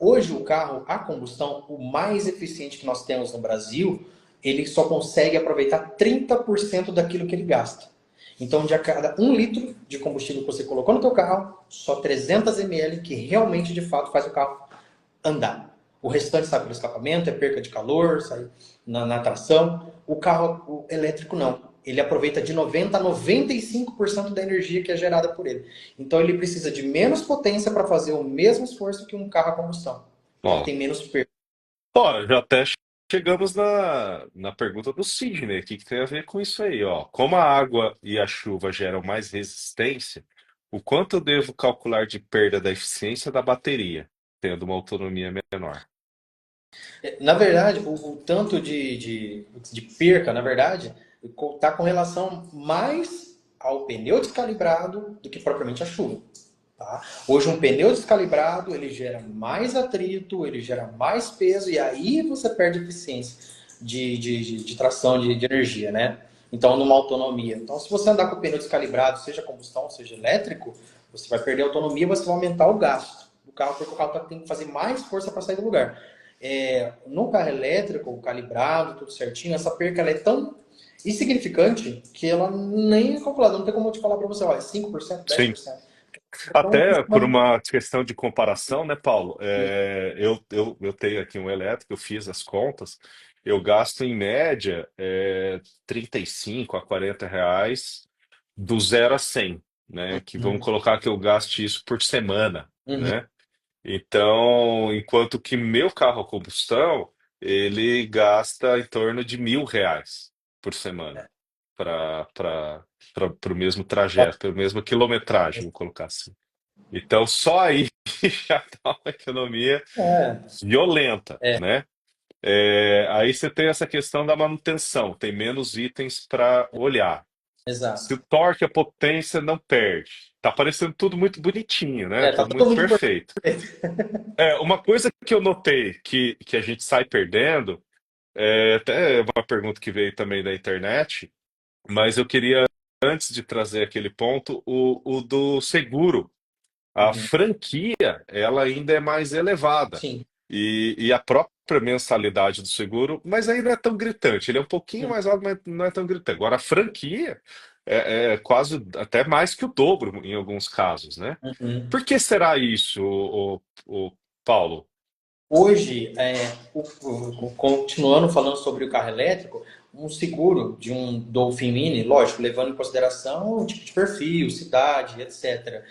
Hoje, o carro a combustão, o mais eficiente que nós temos no Brasil, ele só consegue aproveitar 30% daquilo que ele gasta. Então, de a cada 1 litro de combustível que você colocou no teu carro, só 300 ml que realmente, de fato, faz o carro andar. O restante sai pelo escapamento, é perca de calor, sai na tração. O carro elétrico não. Ele aproveita de 90 a 95% da energia que é gerada por ele. Então ele precisa de menos potência para fazer o mesmo esforço que um carro a combustão. Ele Ó, tem menos perda. ó, já até chegamos na pergunta do Sidney, o que que tem a ver com isso aí, ó? Como a água e a chuva geram mais resistência, o quanto eu devo calcular de perda da eficiência da bateria? tendo uma autonomia menor. Na verdade, o tanto de perca, na verdade, está com relação mais ao pneu descalibrado do que propriamente a chuva. Tá? Hoje, um pneu descalibrado, ele gera mais atrito, ele gera mais peso, e aí você perde eficiência de tração de energia, né? Então, numa autonomia. Então, se você andar com o pneu descalibrado, seja combustão, seja elétrico, você vai perder a autonomia, você vai aumentar o gasto do carro, porque o carro tem que fazer mais força para sair do lugar. No carro elétrico, calibrado, tudo certinho, essa perca ela é tão insignificante que ela nem é calculada. Não tem como eu te falar para você, ó, é 5%, Sim. 10%. Então, Até por uma questão de comparação, né, Paulo? Eu tenho aqui um elétrico, eu fiz as contas, eu gasto em média 35 a 40 reais do 0 a 100, né? Que vamos uhum, colocar que eu gaste isso por semana, uhum, né? Então, enquanto que meu carro a combustão, ele gasta em torno de R$ 1.000 por semana para o mesmo trajeto, para a mesma quilometragem, vou colocar assim. Então, só aí já dá uma economia é, violenta, é, né? Aí você tem essa questão da manutenção, tem menos itens para olhar. Se o exato. torque, a potência não perde. Tá parecendo tudo muito bonitinho, né? Tá Tudo todo muito mundo perfeito. perfeito. Uma coisa que eu notei que a gente sai perdendo, até uma pergunta que veio também da internet, mas eu queria, antes de trazer aquele ponto, o do seguro. A Uhum, franquia, ela ainda é mais elevada. sim. E a própria mensalidade do seguro, mas aí não é tão gritante. Ele é um pouquinho mais alto, mas não é tão gritante. Agora, a franquia é quase até mais que o dobro em alguns casos, né? Uhum. Por que será isso, o Paulo? Hoje, continuando falando sobre o carro elétrico, um seguro de um Dolphin Mini, lógico, levando em consideração o tipo de perfil, cidade, etc.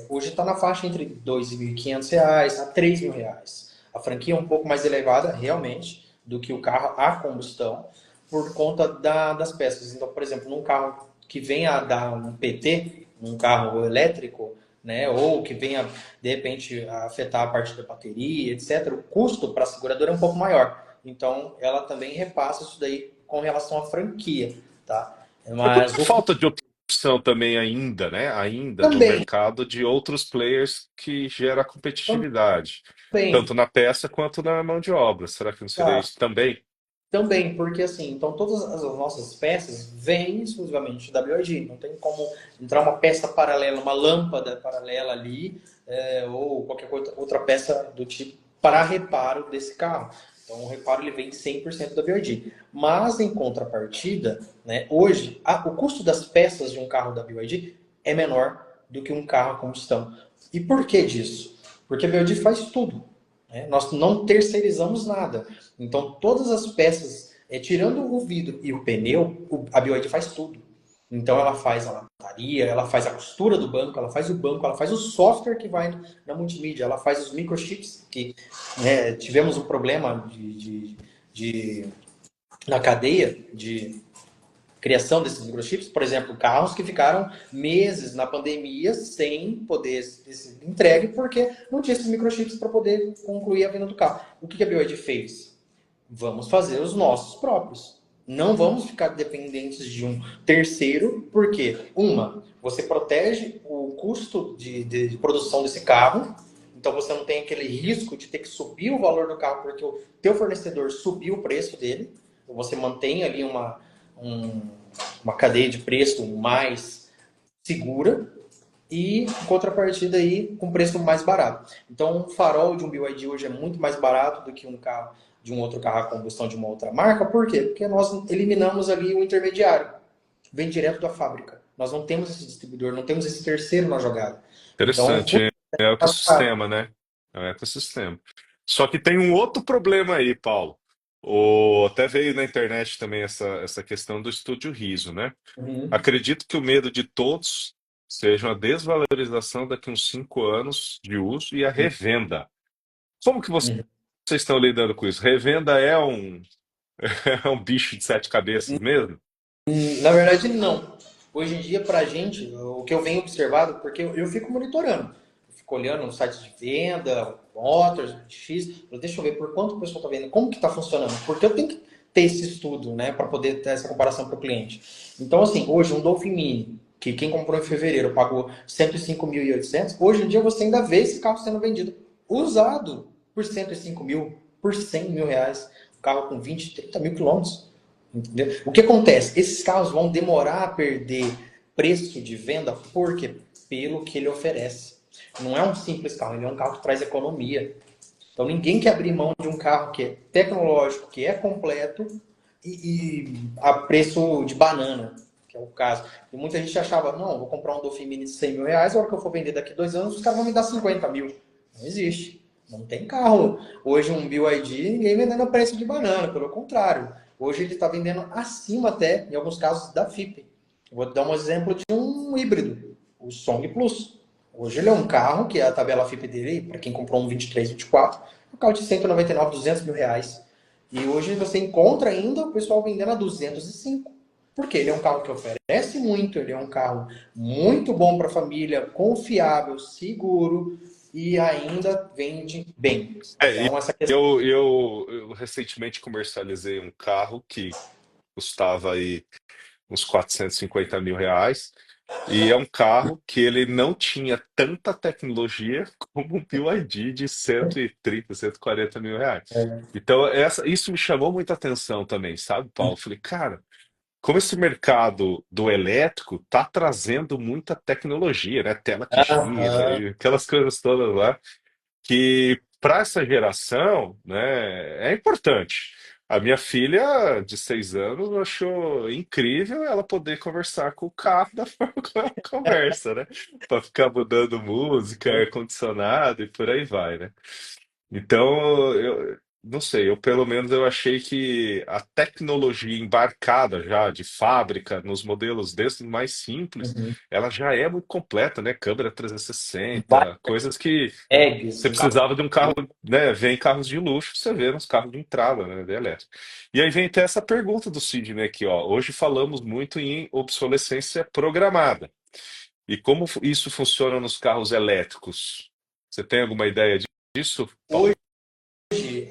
Hoje está na faixa entre R$ 2.500 a R$ 3.000. A franquia é um pouco mais elevada, realmente, do que o carro a combustão, por conta das peças. Então, por exemplo, num carro que venha a dar um PT, um carro elétrico, né, ou que venha de repente afetar a parte da bateria, etc., o custo para a seguradora é um pouco maior. Então, ela também repassa isso daí com relação à franquia, tá? É por Mas o falta de opção também ainda, né? Ainda no também, mercado de outros players que gera competitividade, também, tanto na peça quanto na mão de obra. Será que não seria tá? isso também? Também, porque assim, então todas as nossas peças vêm exclusivamente da BYD. Não tem como entrar uma peça paralela, uma lâmpada paralela ali, ou qualquer outra peça do tipo para reparo desse carro. Então o reparo ele vem 100% da BYD. Mas em contrapartida, né, hoje o custo das peças de um carro da BYD é menor do que um carro a combustão. E por que disso? Porque a BYD faz tudo, né? Nós não terceirizamos nada. Então, todas as peças, tirando o vidro e o pneu, a BYD faz tudo. Então, ela faz a lataria, ela faz a costura do banco, ela faz o software que vai na multimídia, ela faz os microchips, que tivemos um problema de na cadeia de criação desses microchips, por exemplo, carros que ficaram meses na pandemia sem poder ser entregue porque não tinha esses microchips para poder concluir a venda do carro. O que a BYD fez? Vamos fazer os nossos próprios. Não vamos ficar dependentes de um terceiro, porque, você protege o custo de produção desse carro, então você não tem aquele risco de ter que subir o valor do carro porque o teu fornecedor subiu o preço dele. Você mantém ali um, uma cadeia de preço mais segura e, em contrapartida, aí, com preço mais barato. Então, um farol de um BYD hoje é muito mais barato do que um carro de um outro carro a combustão de uma outra marca. Por quê? Porque nós eliminamos ali o intermediário. Vem direto da fábrica. Nós não temos esse distribuidor, não temos esse terceiro na jogada. Então, o Interessante, custo é o é mais barato. ecossistema, né? É o ecossistema. Só que tem um outro problema aí, Paulo. Até veio na internet também essa questão do estúdio riso, né? Uhum, Acredito que o medo de todos seja a desvalorização daqui a uns 5 anos de uso e a revenda. Como que vocês uhum. estão lidando com isso? Revenda é um bicho de sete cabeças mesmo? Na verdade, não. Hoje em dia, para a gente, o que eu venho observado, porque eu fico monitorando. fico olhando no site de venda, Motors, X, deixa eu ver por quanto o pessoal está vendo, como que está funcionando, porque eu tenho que ter esse estudo, né, para poder ter essa comparação para o cliente. Então, assim, hoje um Dolphin Mini, que quem comprou em fevereiro pagou 105.800, hoje em dia você ainda vê esse carro sendo vendido usado por 105 mil, por 100 mil reais, um carro com 20, 30 mil quilômetros. Entendeu? O que acontece? Esses carros vão demorar a perder preço de venda porque pelo que ele oferece. Não é um simples carro, ele é um carro que traz economia. Então ninguém quer abrir mão de um carro que é tecnológico, que é completo e a preço de banana, que é o caso. E muita gente achava, não, vou comprar um Dolphin Mini de 100 mil reais, a hora que eu for vender daqui 2 anos, os caras vão me dar 50 mil. Não existe. Não tem carro. Hoje um BYD, ninguém vendendo a preço de banana, pelo contrário. Hoje ele está vendendo acima até, em alguns casos, da FIP. Vou dar um exemplo de um híbrido, o Song Plus. Hoje ele é um carro que a tabela FIP dele, para quem comprou um 23, 24, é um carro de 199, 200 mil reais. E hoje você encontra ainda o pessoal vendendo a 205. Porque ele é um carro que oferece muito, ele é um carro muito bom para a família, confiável, seguro e ainda vende bem. É, e Então, essa questão. eu recentemente comercializei um carro que custava aí uns 450 mil reais. E é um carro que ele não tinha tanta tecnologia como um BYD de 130, 140 mil reais. Então, isso me chamou muita atenção também, sabe, Paulo? Eu falei, cara, como esse mercado do elétrico tá trazendo muita tecnologia, né? Tela que gira Aham. e aquelas coisas todas lá que para essa geração, né, é importante. A minha filha de 6 anos achou incrível ela poder conversar com o carro da forma como ela conversa, né? Para ficar mudando música, ar-condicionado e por aí vai, né? Então, eu não sei, eu pelo menos eu achei que a tecnologia embarcada já de fábrica nos modelos desses mais simples, Uhum. ela já é muito completa, né? Câmera 360, coisas que Eggs, você um carro. precisava de um carro, né? Vem carros de luxo, você vê nos carros de entrada, né? De elétrico. E aí vem até essa pergunta do Sidney aqui, ó. Hoje falamos muito em obsolescência programada. E como isso funciona nos carros elétricos? Você tem alguma ideia disso, Hoje, Paulo?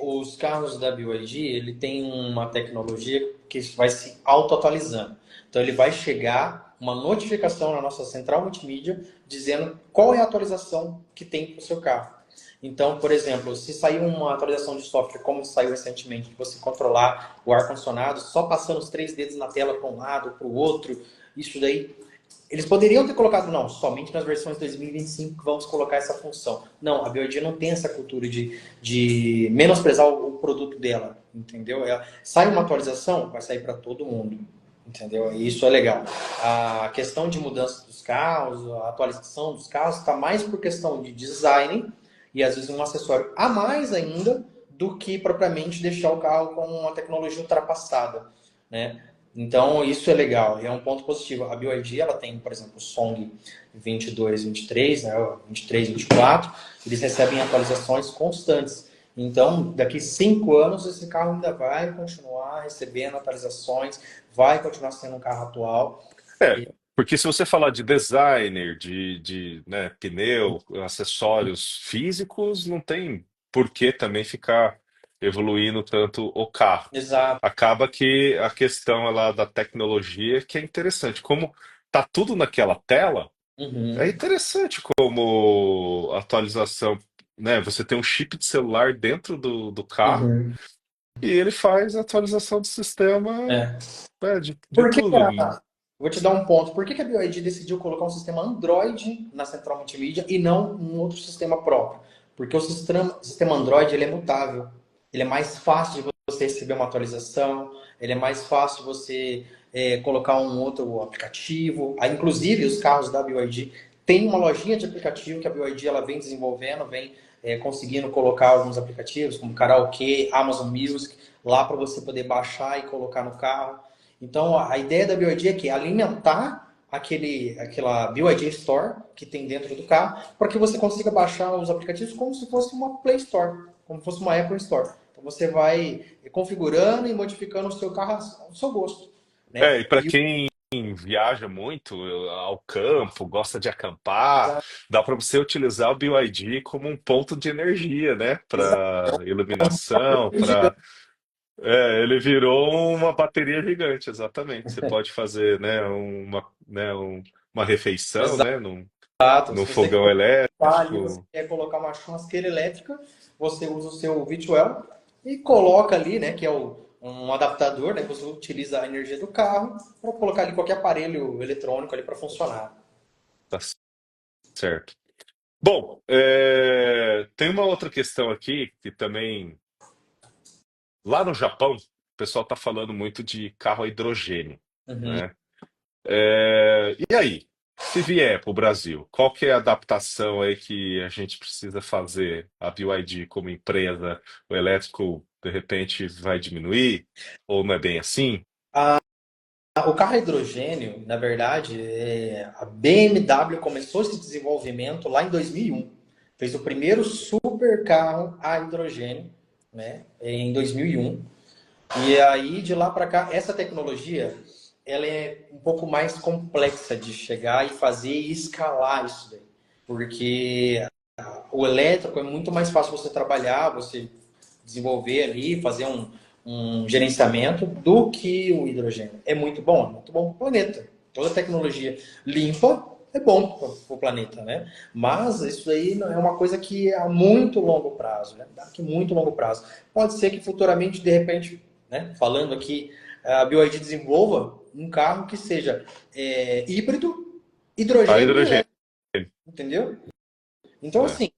os carros da BYD, ele tem uma tecnologia que vai se auto-atualizando. Então, ele vai chegar uma notificação na nossa central multimídia dizendo qual é a atualização que tem para o seu carro. Então, por exemplo, se sair uma atualização de software, como saiu recentemente, de você controlar o ar-condicionado só passando os 3 dedos na tela para um lado, para o outro, isso daí eles poderiam ter colocado, não, somente nas versões 2025 que vamos colocar essa função. Não, a BioID não tem essa cultura de menosprezar o produto dela, entendeu? Sai uma atualização, vai sair para todo mundo, entendeu? E isso é legal. A questão de mudança dos carros, a atualização dos carros, está mais por questão de design e às vezes um acessório a mais ainda do que propriamente deixar o carro com uma tecnologia ultrapassada, né? Então, isso é legal e é um ponto positivo. A BYD, ela tem, por exemplo, o Song 22, 23, né, 23, 24, eles recebem atualizações constantes. Então, daqui 5 anos, esse carro ainda vai continuar recebendo atualizações, vai continuar sendo um carro atual. É, porque se você falar de designer, né, pneu, acessórios físicos, não tem por que também ficar evoluindo tanto o carro. Exato. Acaba que a questão lá da tecnologia que é interessante. Como tá tudo naquela tela, é Uhum. interessante como atualização, né? Você tem um chip de celular dentro do carro Uhum. e ele faz a atualização do sistema, É. né, de Por que tudo. vou te dar um ponto. Por que a BYD decidiu colocar um sistema Android na central multimídia e não um outro sistema próprio? Porque o sistema Android ele é mutável. Ele é mais fácil de você receber uma atualização, ele é mais fácil de você colocar um outro aplicativo. Ah, inclusive, os carros da BYD têm uma lojinha de aplicativo que a BYD ela vem desenvolvendo, vem conseguindo colocar alguns aplicativos, como Karaokê, Amazon Music, lá para você poder baixar e colocar no carro. Então, a ideia da BYD é que alimentar aquela BYD Store que tem dentro do carro, para que você consiga baixar os aplicativos como se fosse uma Play Store, como se fosse uma Apple Store. Então, você vai configurando e modificando o seu carro ao seu gosto, né? É, e para E quem viaja muito ao campo, gosta de acampar, dá para você utilizar o BYD como um ponto de energia, né? Exato. Para iluminação, É gigante. para ele virou uma bateria gigante, exatamente. Você pode fazer, né, uma refeição, né, Exato. num Se você quer fogão ocupar ali, você elétrico. quer colocar uma churrasqueira elétrica, você usa o seu V12 e coloca ali, né, que é um adaptador, né, que você utiliza a energia do carro para colocar ali qualquer aparelho eletrônico ali para funcionar. Tá certo. Bom, tem uma outra questão aqui que também, lá no Japão, o pessoal está falando muito de carro a hidrogênio, Uhum. né? E aí, se vier para o Brasil, qual que é a adaptação aí que a gente precisa fazer? A BYD como empresa, o elétrico de repente vai diminuir? Ou não é bem assim? O carro a hidrogênio, na verdade, a BMW começou esse desenvolvimento lá em 2001. Fez o primeiro super carro a hidrogênio, né, em 2001. E aí, de lá para cá, essa tecnologia, ela é um pouco mais complexa de chegar e fazer e escalar isso daí. Porque o elétrico é muito mais fácil você trabalhar, você desenvolver ali, fazer um gerenciamento do que o hidrogênio. É muito bom para o planeta. Toda tecnologia limpa é bom para o planeta, né? Mas isso aí não é uma coisa que é a muito longo prazo, né? Daqui muito longo prazo. Pode ser que futuramente, de repente, né? Falando aqui, a BYD desenvolva um carro que seja híbrido, A hidrogênio e hidrogênio. elétrico, entendeu? Então, É. assim,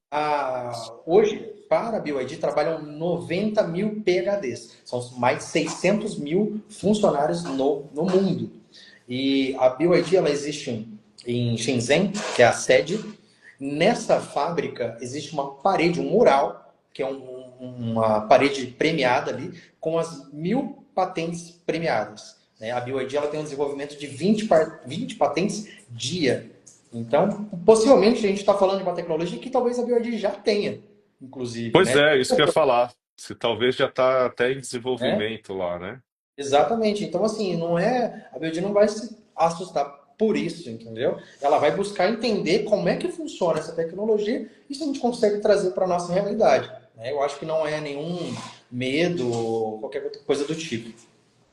hoje, para a BYD, trabalham 90 mil PhDs. São mais de 600 mil funcionários no mundo. E a BYD, ela existe em Shenzhen, que é a sede. Nessa fábrica, existe uma parede, um mural, que é uma parede premiada ali, com as 1000 patentes premiadas. Né? A BYD, ela tem um desenvolvimento de 20 patentes dia. Então, possivelmente a gente está falando de uma tecnologia que talvez a BYD já tenha, inclusive, Pois né? é, isso que eu ia falar. Se talvez já está até em Né? desenvolvimento lá, né? Exatamente. Então, assim, não é a BYD não vai se assustar por isso, entendeu? Ela vai buscar entender como é que funciona essa tecnologia e se a gente consegue trazer para a nossa realidade. Né? Eu acho que não é nenhum medo ou qualquer outra coisa do tipo.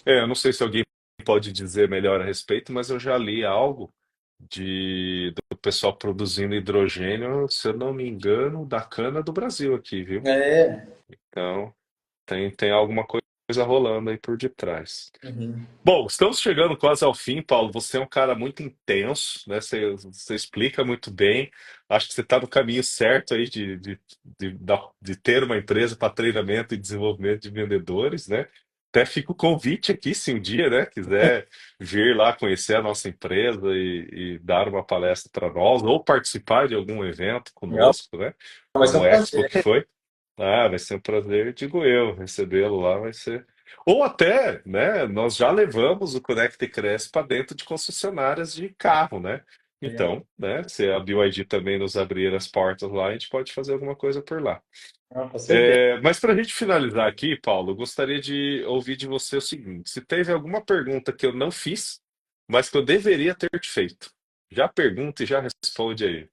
Eu não sei se alguém pode dizer melhor a respeito, mas eu já li algo do pessoal produzindo hidrogênio, se eu não me engano, da cana do Brasil aqui, viu? É. Então, tem alguma coisa rolando aí por detrás. Uhum. Bom, estamos chegando quase ao fim, Paulo. Você é um cara muito intenso, né? Você explica muito bem. Acho que você está no caminho certo aí de ter uma empresa para treinamento e desenvolvimento de vendedores, né? Até fica o convite aqui, se um dia, né, quiser vir lá conhecer a nossa empresa e dar uma palestra para nós, ou participar de algum evento Não, conosco, né? vai ser Como um o Expo prazer. que foi. Vai ser um prazer, digo eu, recebê-lo lá vai ser. Ou até, né, nós já levamos o Conecta e Cresce para dentro de concessionárias de carro, né? Legal. Então, né, se a BYD também nos abrir as portas lá, a gente pode fazer alguma coisa por lá. Não, com certeza. Mas para a gente finalizar aqui, Paulo, eu gostaria de ouvir de você o seguinte: se teve alguma pergunta que eu não fiz, mas que eu deveria ter te feito, já pergunta e já responde aí.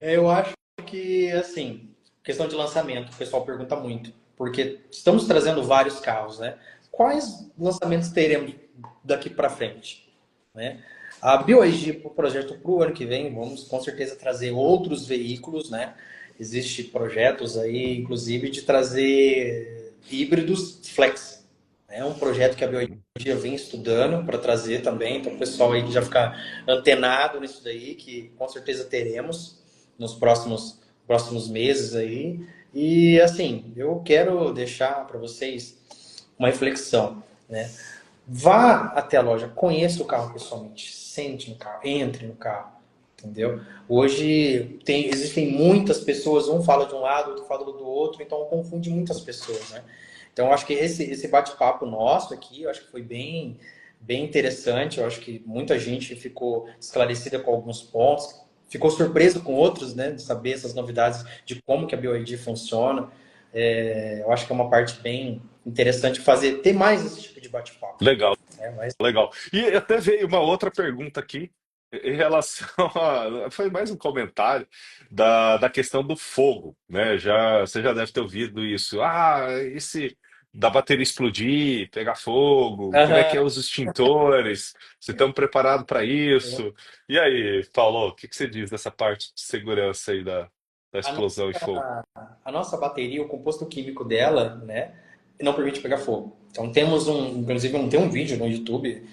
Eu acho que, assim, questão de lançamento, o pessoal pergunta muito, porque estamos trazendo vários carros, né? Quais lançamentos teremos daqui para frente, né? A BioIG, para o projeto para o ano que vem, vamos com certeza trazer outros veículos, né? Existem projetos aí, inclusive, de trazer híbridos flex. É um projeto que a BioIG vem estudando para trazer também, então o pessoal aí que já ficar antenado nisso daí, que com certeza teremos nos próximos meses aí. E assim, eu quero deixar para vocês uma reflexão, né? Vá até a loja, conheça o carro pessoalmente, sente no carro, entre no carro, entendeu? Hoje existem muitas pessoas, um fala de um lado, outro fala do outro, então confunde muitas pessoas, né? Então eu acho que esse bate-papo nosso aqui, eu acho que foi bem interessante, eu acho que muita gente ficou esclarecida com alguns pontos, ficou surpreso com outros, né, de saber essas novidades de como que a BioID funciona. Eu acho que é uma parte bem interessante ter mais esse tipo de bate-papo. Legal. Mas Legal. E até veio uma outra pergunta aqui em relação a. Foi mais um comentário da questão do fogo, né? Você já deve ter ouvido isso. Ah, e se da bateria explodir, pegar fogo? Como é que é aham. os extintores? Se estão preparados para isso? E aí, Paulo, o que que você diz dessa parte de segurança aí da A explosão e fogo? a nossa bateria, o composto químico dela, né, não permite pegar fogo. Então temos inclusive tem um vídeo no YouTube,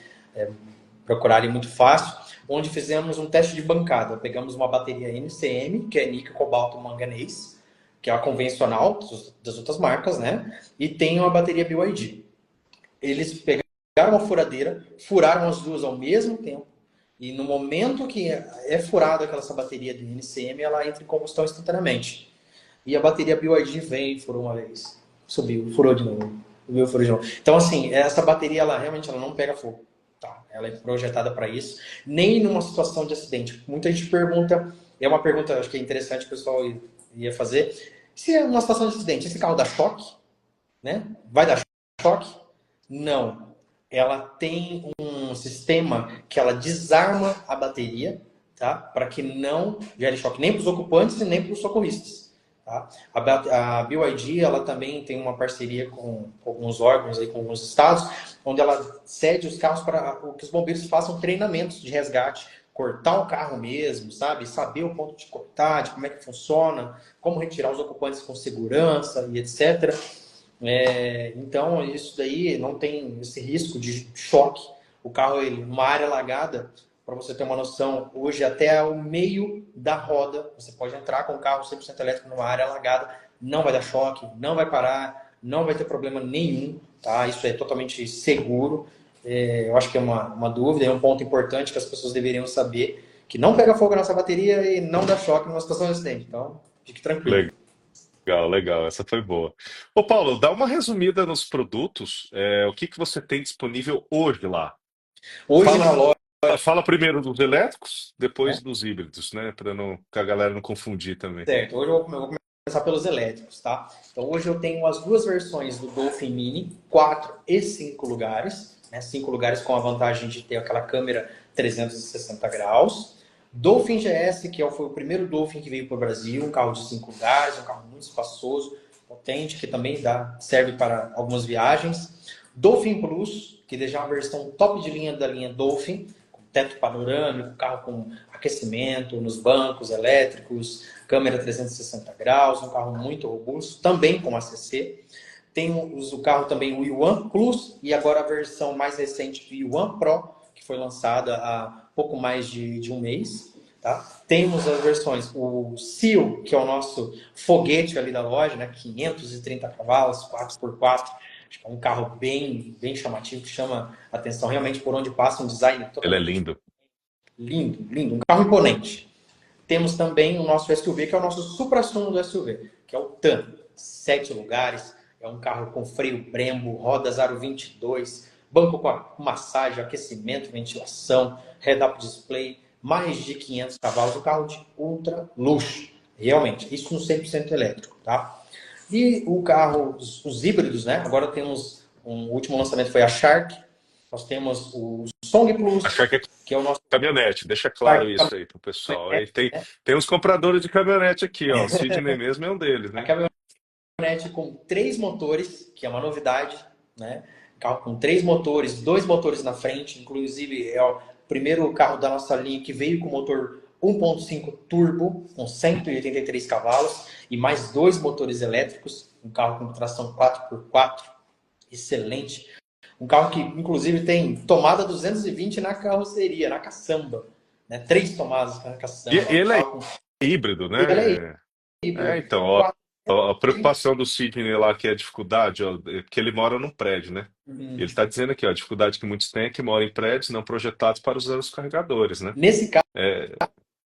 procurarem muito fácil, onde fizemos um teste de bancada. Pegamos uma bateria NCM, que é níquel, cobalto, manganês, que é a convencional das outras marcas, né? E tem uma bateria BYD. Eles pegaram uma furadeira, furaram as duas ao mesmo tempo, e no momento que é furada essa bateria de NCM, ela entra em combustão instantaneamente. E a bateria BYD vem, furou uma vez, subiu, furou de novo, subiu, furou de novo. Então, assim, essa bateria, ela realmente ela não pega fogo. Tá? Ela é projetada para isso. Nem numa situação de acidente. Muita gente pergunta, é uma pergunta, acho que é interessante o pessoal ia fazer, se é uma situação de acidente, esse carro dá choque, né? Vai dar choque? Não. Ela tem um sistema que ela desarma a bateria, tá? Para que não gere choque nem para os ocupantes e nem para os socorristas. Tá? A BYD ela também tem uma parceria com alguns órgãos, aí, com alguns estados, onde ela cede os carros para que os bombeiros façam treinamentos de resgate, cortar o carro mesmo, sabe? Saber o ponto de cortar, de como é que funciona, como retirar os ocupantes com segurança e etc. Então, isso daí não tem esse risco de choque. O carro, ele, numa área alagada, para você ter uma noção, hoje até o meio da roda, você pode entrar com o carro 100% elétrico numa área alagada, não vai dar choque, não vai parar, não vai ter problema nenhum, tá? Isso é totalmente seguro. Eu acho que é uma dúvida, é um ponto importante que as pessoas deveriam saber, que não pega fogo na nossa bateria e não dá choque numa situação de acidente. Então, fique tranquilo. Legal, legal, essa foi boa. Ô, Paulo, dá uma resumida nos produtos, o que que você tem disponível hoje lá? Hoje Fala, na loja, fala primeiro dos elétricos, né? depois dos híbridos, né? Para não, que a galera não confundir também. Certo, hoje eu vou começar pelos elétricos, tá? Então hoje eu tenho as duas versões do Dolphin Mini, 4 e 5 lugares, né? 5 lugares com a vantagem de ter aquela câmera 360 graus. Dolphin GS, que foi o primeiro Dolphin que veio para o Brasil, um carro de 5 lugares, um carro muito espaçoso, potente, que também serve para algumas viagens. Dolphin Plus, que deixa uma versão top de linha da linha Dolphin, com teto panorâmico, carro com aquecimento nos bancos elétricos, câmera 360 graus, um carro muito robusto, também com ACC. Tem o carro também o Yuan Plus e agora a versão mais recente do Yuan Pro, que foi lançada há pouco mais de um mês. Tá? Temos as versões, o Seal, que é o nosso foguete ali da loja, né? 530 cavalos, 4x4. Acho que é um carro bem chamativo, que chama atenção realmente por onde passa, um design Ele é totalmente lindo. lindo, lindo, um carro imponente. Temos também o nosso SUV, que é o nosso supra-sumo do SUV, que é o TAN. 7 lugares, é um carro com freio Brembo, roda aro 22, banco com massagem, aquecimento, ventilação, head-up display, mais de 500 cavalos, um carro de ultra luxo, realmente, isso no 100% elétrico, tá? E o carro, os híbridos, né? Agora temos, o último lançamento foi a Shark, nós temos o Song Plus, Achar que é que é o nosso caminhonete, deixa claro Shark isso aí pro pessoal. Aí caminhonete, tem uns compradores de caminhonete aqui, ó. O Sidney mesmo é um deles, a hein? caminhonete com 3 motores, que é uma novidade, né? Carro com 3 motores, 2 motores na frente, inclusive é o primeiro carro da nossa linha que veio com motor 1.5 turbo, com 183 cavalos, e mais 2 motores elétricos, um carro com tração 4x4, excelente. Um carro que, inclusive, tem tomada 220 na carroceria, na caçamba. Né? 3 tomadas na E caçamba. Um ele é carro com... híbrido, Ele é né? híbrido. Então, ó, a preocupação do Sidney lá, que é a dificuldade, ó, é que ele mora num prédio, né? E ele está dizendo aqui, ó, a dificuldade que muitos têm é que moram em prédios não projetados para usar os carregadores, né? Nesse caso, É,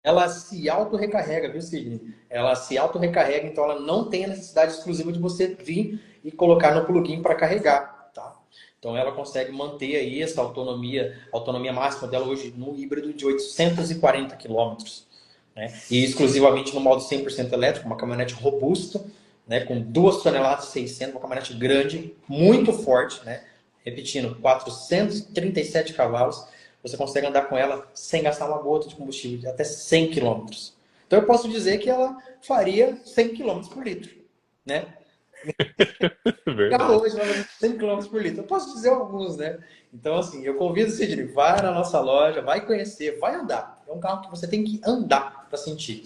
ela se auto-recarrega, viu, Sidney? Ela se auto-recarrega, então ela não tem a necessidade exclusiva de você vir e colocar no plugin para carregar, tá? Então ela consegue manter aí essa autonomia, a autonomia máxima dela hoje no híbrido de 840 quilômetros, né? E exclusivamente no modo 100% elétrico, uma caminhonete robusta, né? Com 2 toneladas e 600, uma caminhonete grande, muito forte, né? Repetindo, 437 cavalos, você consegue andar com ela sem gastar uma gota de combustível, de até 100 quilômetros. Então eu posso dizer que ela faria 100 quilômetros por litro, né? Carro Verdade. hoje vai fazer 100 quilômetros por litro. Eu posso dizer alguns, né? Então, assim, eu convido o Sidney, vai na nossa loja, vai conhecer, vai andar. É um carro que você tem que andar para sentir.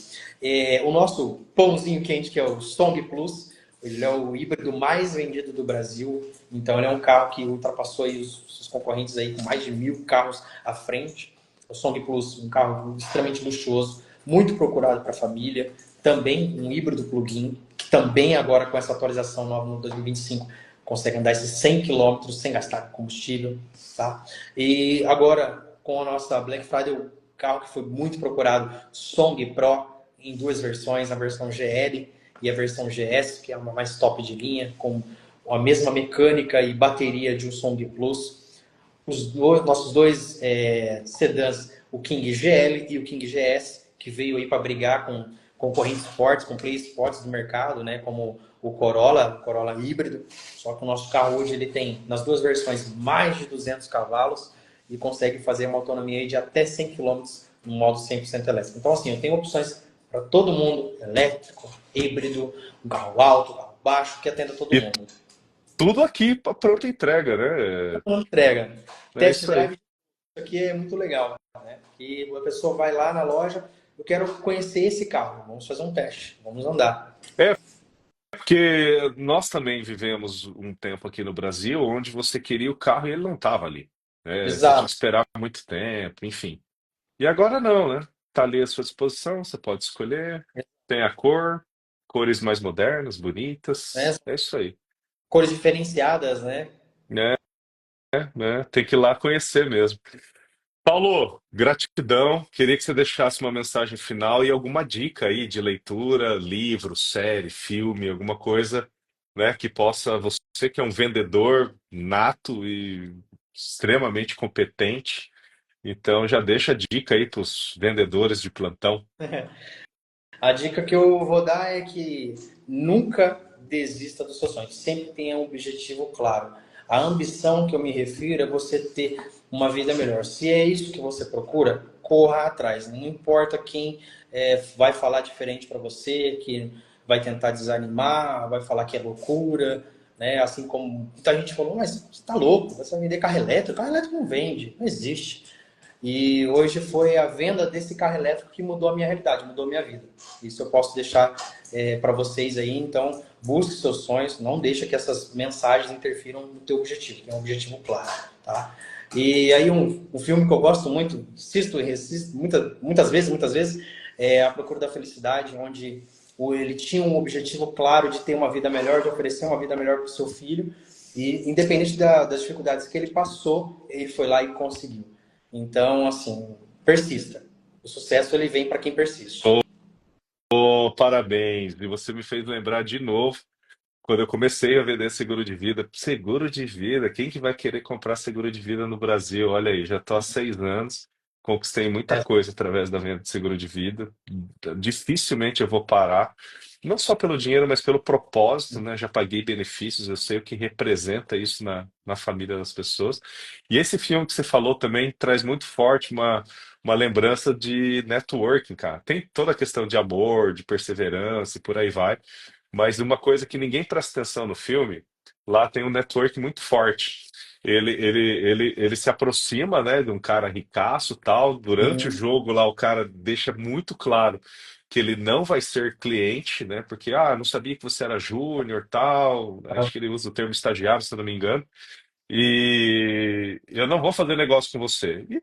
O nosso pãozinho quente, que é o Song Plus, ele é o híbrido mais vendido do Brasil. Então, ele é um carro que ultrapassou aí os concorrentes aí com mais de 1.000 carros à frente. O Song Plus, um carro extremamente luxuoso, muito procurado para a família. Também um híbrido plug-in, que também agora com essa atualização nova no 2025 consegue andar esses 100 quilômetros sem gastar combustível, tá? E agora com a nossa Black Friday, o carro que foi muito procurado, Song Pro, em duas versões, a versão GL e a versão GS, que é uma mais top de linha, com a mesma mecânica e bateria de um Song Plus. Nossos dois sedãs, o King GL e o King GS, que veio aí para brigar com concorrentes fortes, com players fortes do mercado, né, como o Corolla híbrido. Só que o nosso carro hoje ele tem, nas duas versões, mais de 200 cavalos e consegue fazer uma autonomia de até 100 quilômetros no modo 100% elétrico. Então, assim, eu tenho opções para todo mundo, elétrico, híbrido, um carro alto, um carro baixo, que atenda todo E mundo. tudo aqui para pronta entrega, né? Uma entrega. É Test isso aí. drive, isso aqui é muito legal, né? Que a pessoa vai lá na loja, eu quero conhecer esse carro, vamos fazer um teste, vamos andar. É porque nós também vivemos um tempo aqui no Brasil onde você queria o carro e ele não estava ali, né? Você tinha que Exato. esperar muito tempo, enfim. E agora não, né? Tá ali à sua disposição, você pode escolher, tem a cor, cores mais modernas, Né? bonitas, é isso aí, Cores diferenciadas, né? né? Né? Tem que ir lá conhecer mesmo. Paulo, gratidão. Queria que você deixasse uma mensagem final e alguma dica aí de leitura, livro, série, filme, alguma coisa, né, que possa, você que é um vendedor nato e extremamente competente, então já deixa a dica aí para os vendedores de plantão. A dica que eu vou dar é que nunca desista dos seus sonhos, sempre tenha um objetivo claro. A ambição que eu me refiro é você ter uma vida melhor. Se é isso que você procura, corra atrás. Não importa quem vai falar diferente para você, que vai tentar desanimar, vai falar que é loucura, né? Assim como muita gente falou, mas você está louco, você vai vender carro elétrico? Carro elétrico não vende, não existe. E hoje foi a venda desse carro elétrico que mudou a minha realidade, mudou a minha vida. Isso eu posso deixar para vocês aí. Então, busque seus sonhos, não deixa que essas mensagens interfiram no teu objetivo, que é um objetivo claro, tá? E aí um filme que eu gosto muito, assisto e reassisto muitas vezes, é A Procura da Felicidade, onde ele tinha um objetivo claro de ter uma vida melhor, de oferecer uma vida melhor para o seu filho, e independente das dificuldades que ele passou, ele foi lá e conseguiu. Então, assim, persista. O sucesso ele vem para quem persiste. Oh, parabéns! E você me fez lembrar de novo quando eu comecei a vender seguro de vida. Seguro de vida, quem que vai querer comprar seguro de vida no Brasil? Olha aí, já estou há 6 anos, conquistei muita É, coisa através da venda de seguro de vida. Dificilmente eu vou parar, não só pelo dinheiro, mas pelo propósito, né? Já paguei benefícios, eu sei o que representa isso na família das pessoas. E esse filme que você falou também traz muito forte uma lembrança de networking, cara. Tem toda a questão de amor, de perseverança e por aí vai. Mas uma coisa que ninguém presta atenção no filme, lá tem um network muito forte. Ele se aproxima, né, de um cara ricaço, tal. Durante o sim, jogo lá, o cara deixa muito claro que ele não vai ser cliente, né? Porque, não sabia que você era júnior, tal. Acho que ele usa o termo estagiário, se eu não me engano. E eu não vou fazer negócio com você. E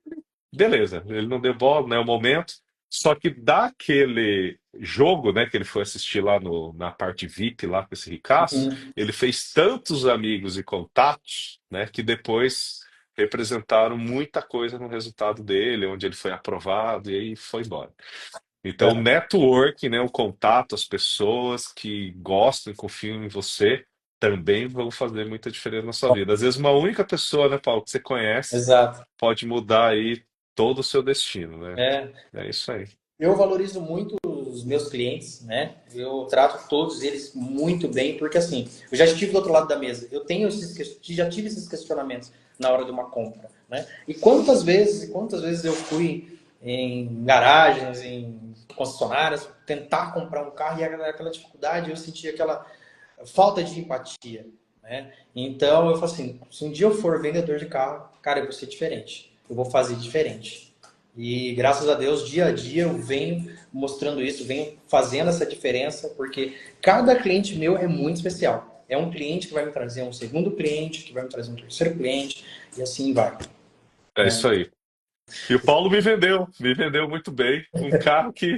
beleza, ele não deu bola, não é o momento. Só que daquele jogo, né, que ele foi assistir lá na parte VIP, lá com esse ricaço, sim, ele fez tantos amigos e contatos, né, que depois representaram muita coisa no resultado dele, onde ele foi aprovado e aí foi embora. Então, o é, network, né, o contato, as pessoas que gostam e confiam em você também vão fazer muita diferença na sua vida. Às vezes, uma única pessoa, né, Paulo, que você conhece, exato. pode mudar aí todo o seu destino, né? É, É isso aí. eu valorizo muito os meus clientes, né? Eu trato todos eles muito bem, porque assim, eu já estive do outro lado da mesa, eu tenho já tive esses questionamentos na hora de uma compra, né? E quantas vezes eu fui em garagens, em concessionárias, tentar comprar um carro e aquela dificuldade, eu sentia aquela falta de empatia, né? Então eu falo assim, se um dia eu for vendedor de carro, cara, eu vou ser diferente, eu vou fazer diferente. E graças a Deus, dia a dia eu venho mostrando isso, venho fazendo essa diferença, porque cada cliente meu é muito especial. É um cliente que vai me trazer um segundo cliente, que vai me trazer um terceiro cliente, e assim vai. É isso aí. E o Paulo me vendeu muito bem. Um carro que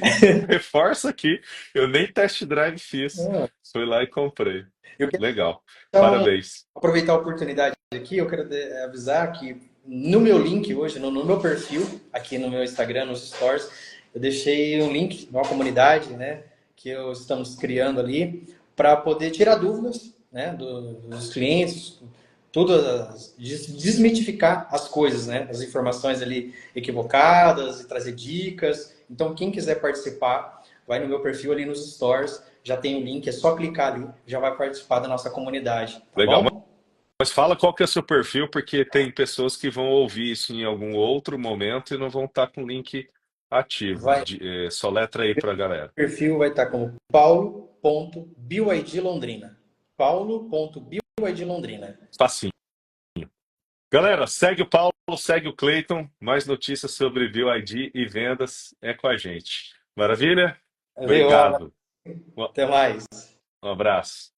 reforça aqui. Eu nem test drive fiz. Ah, Fui lá e comprei. eu quero Legal. então Parabéns. aproveitar a oportunidade aqui, eu quero avisar que no meu link hoje, no meu perfil, aqui no meu Instagram, nos stories, eu deixei um link numa comunidade, né, que estamos criando ali, para poder tirar dúvidas, né, dos clientes, tudo, desmitificar as coisas, né, as informações ali equivocadas e trazer dicas. Então, quem quiser participar, vai no meu perfil ali nos stories, já tem o link, é só clicar ali, já vai participar da nossa comunidade, tá Legal. bom? Mas fala qual que é o seu perfil, porque tem pessoas que vão ouvir isso em algum outro momento e não vão estar com o link ativo. Vai, Soletra aí pra galera. perfil vai estar como paulo.bydlondrina. Paulo.bydlondrina. Facinho. Galera, segue o Paulo, segue o Clayton. Mais notícias sobre BYD e vendas é com a gente. Maravilha? Valeu, Obrigado. Um até mais. um abraço.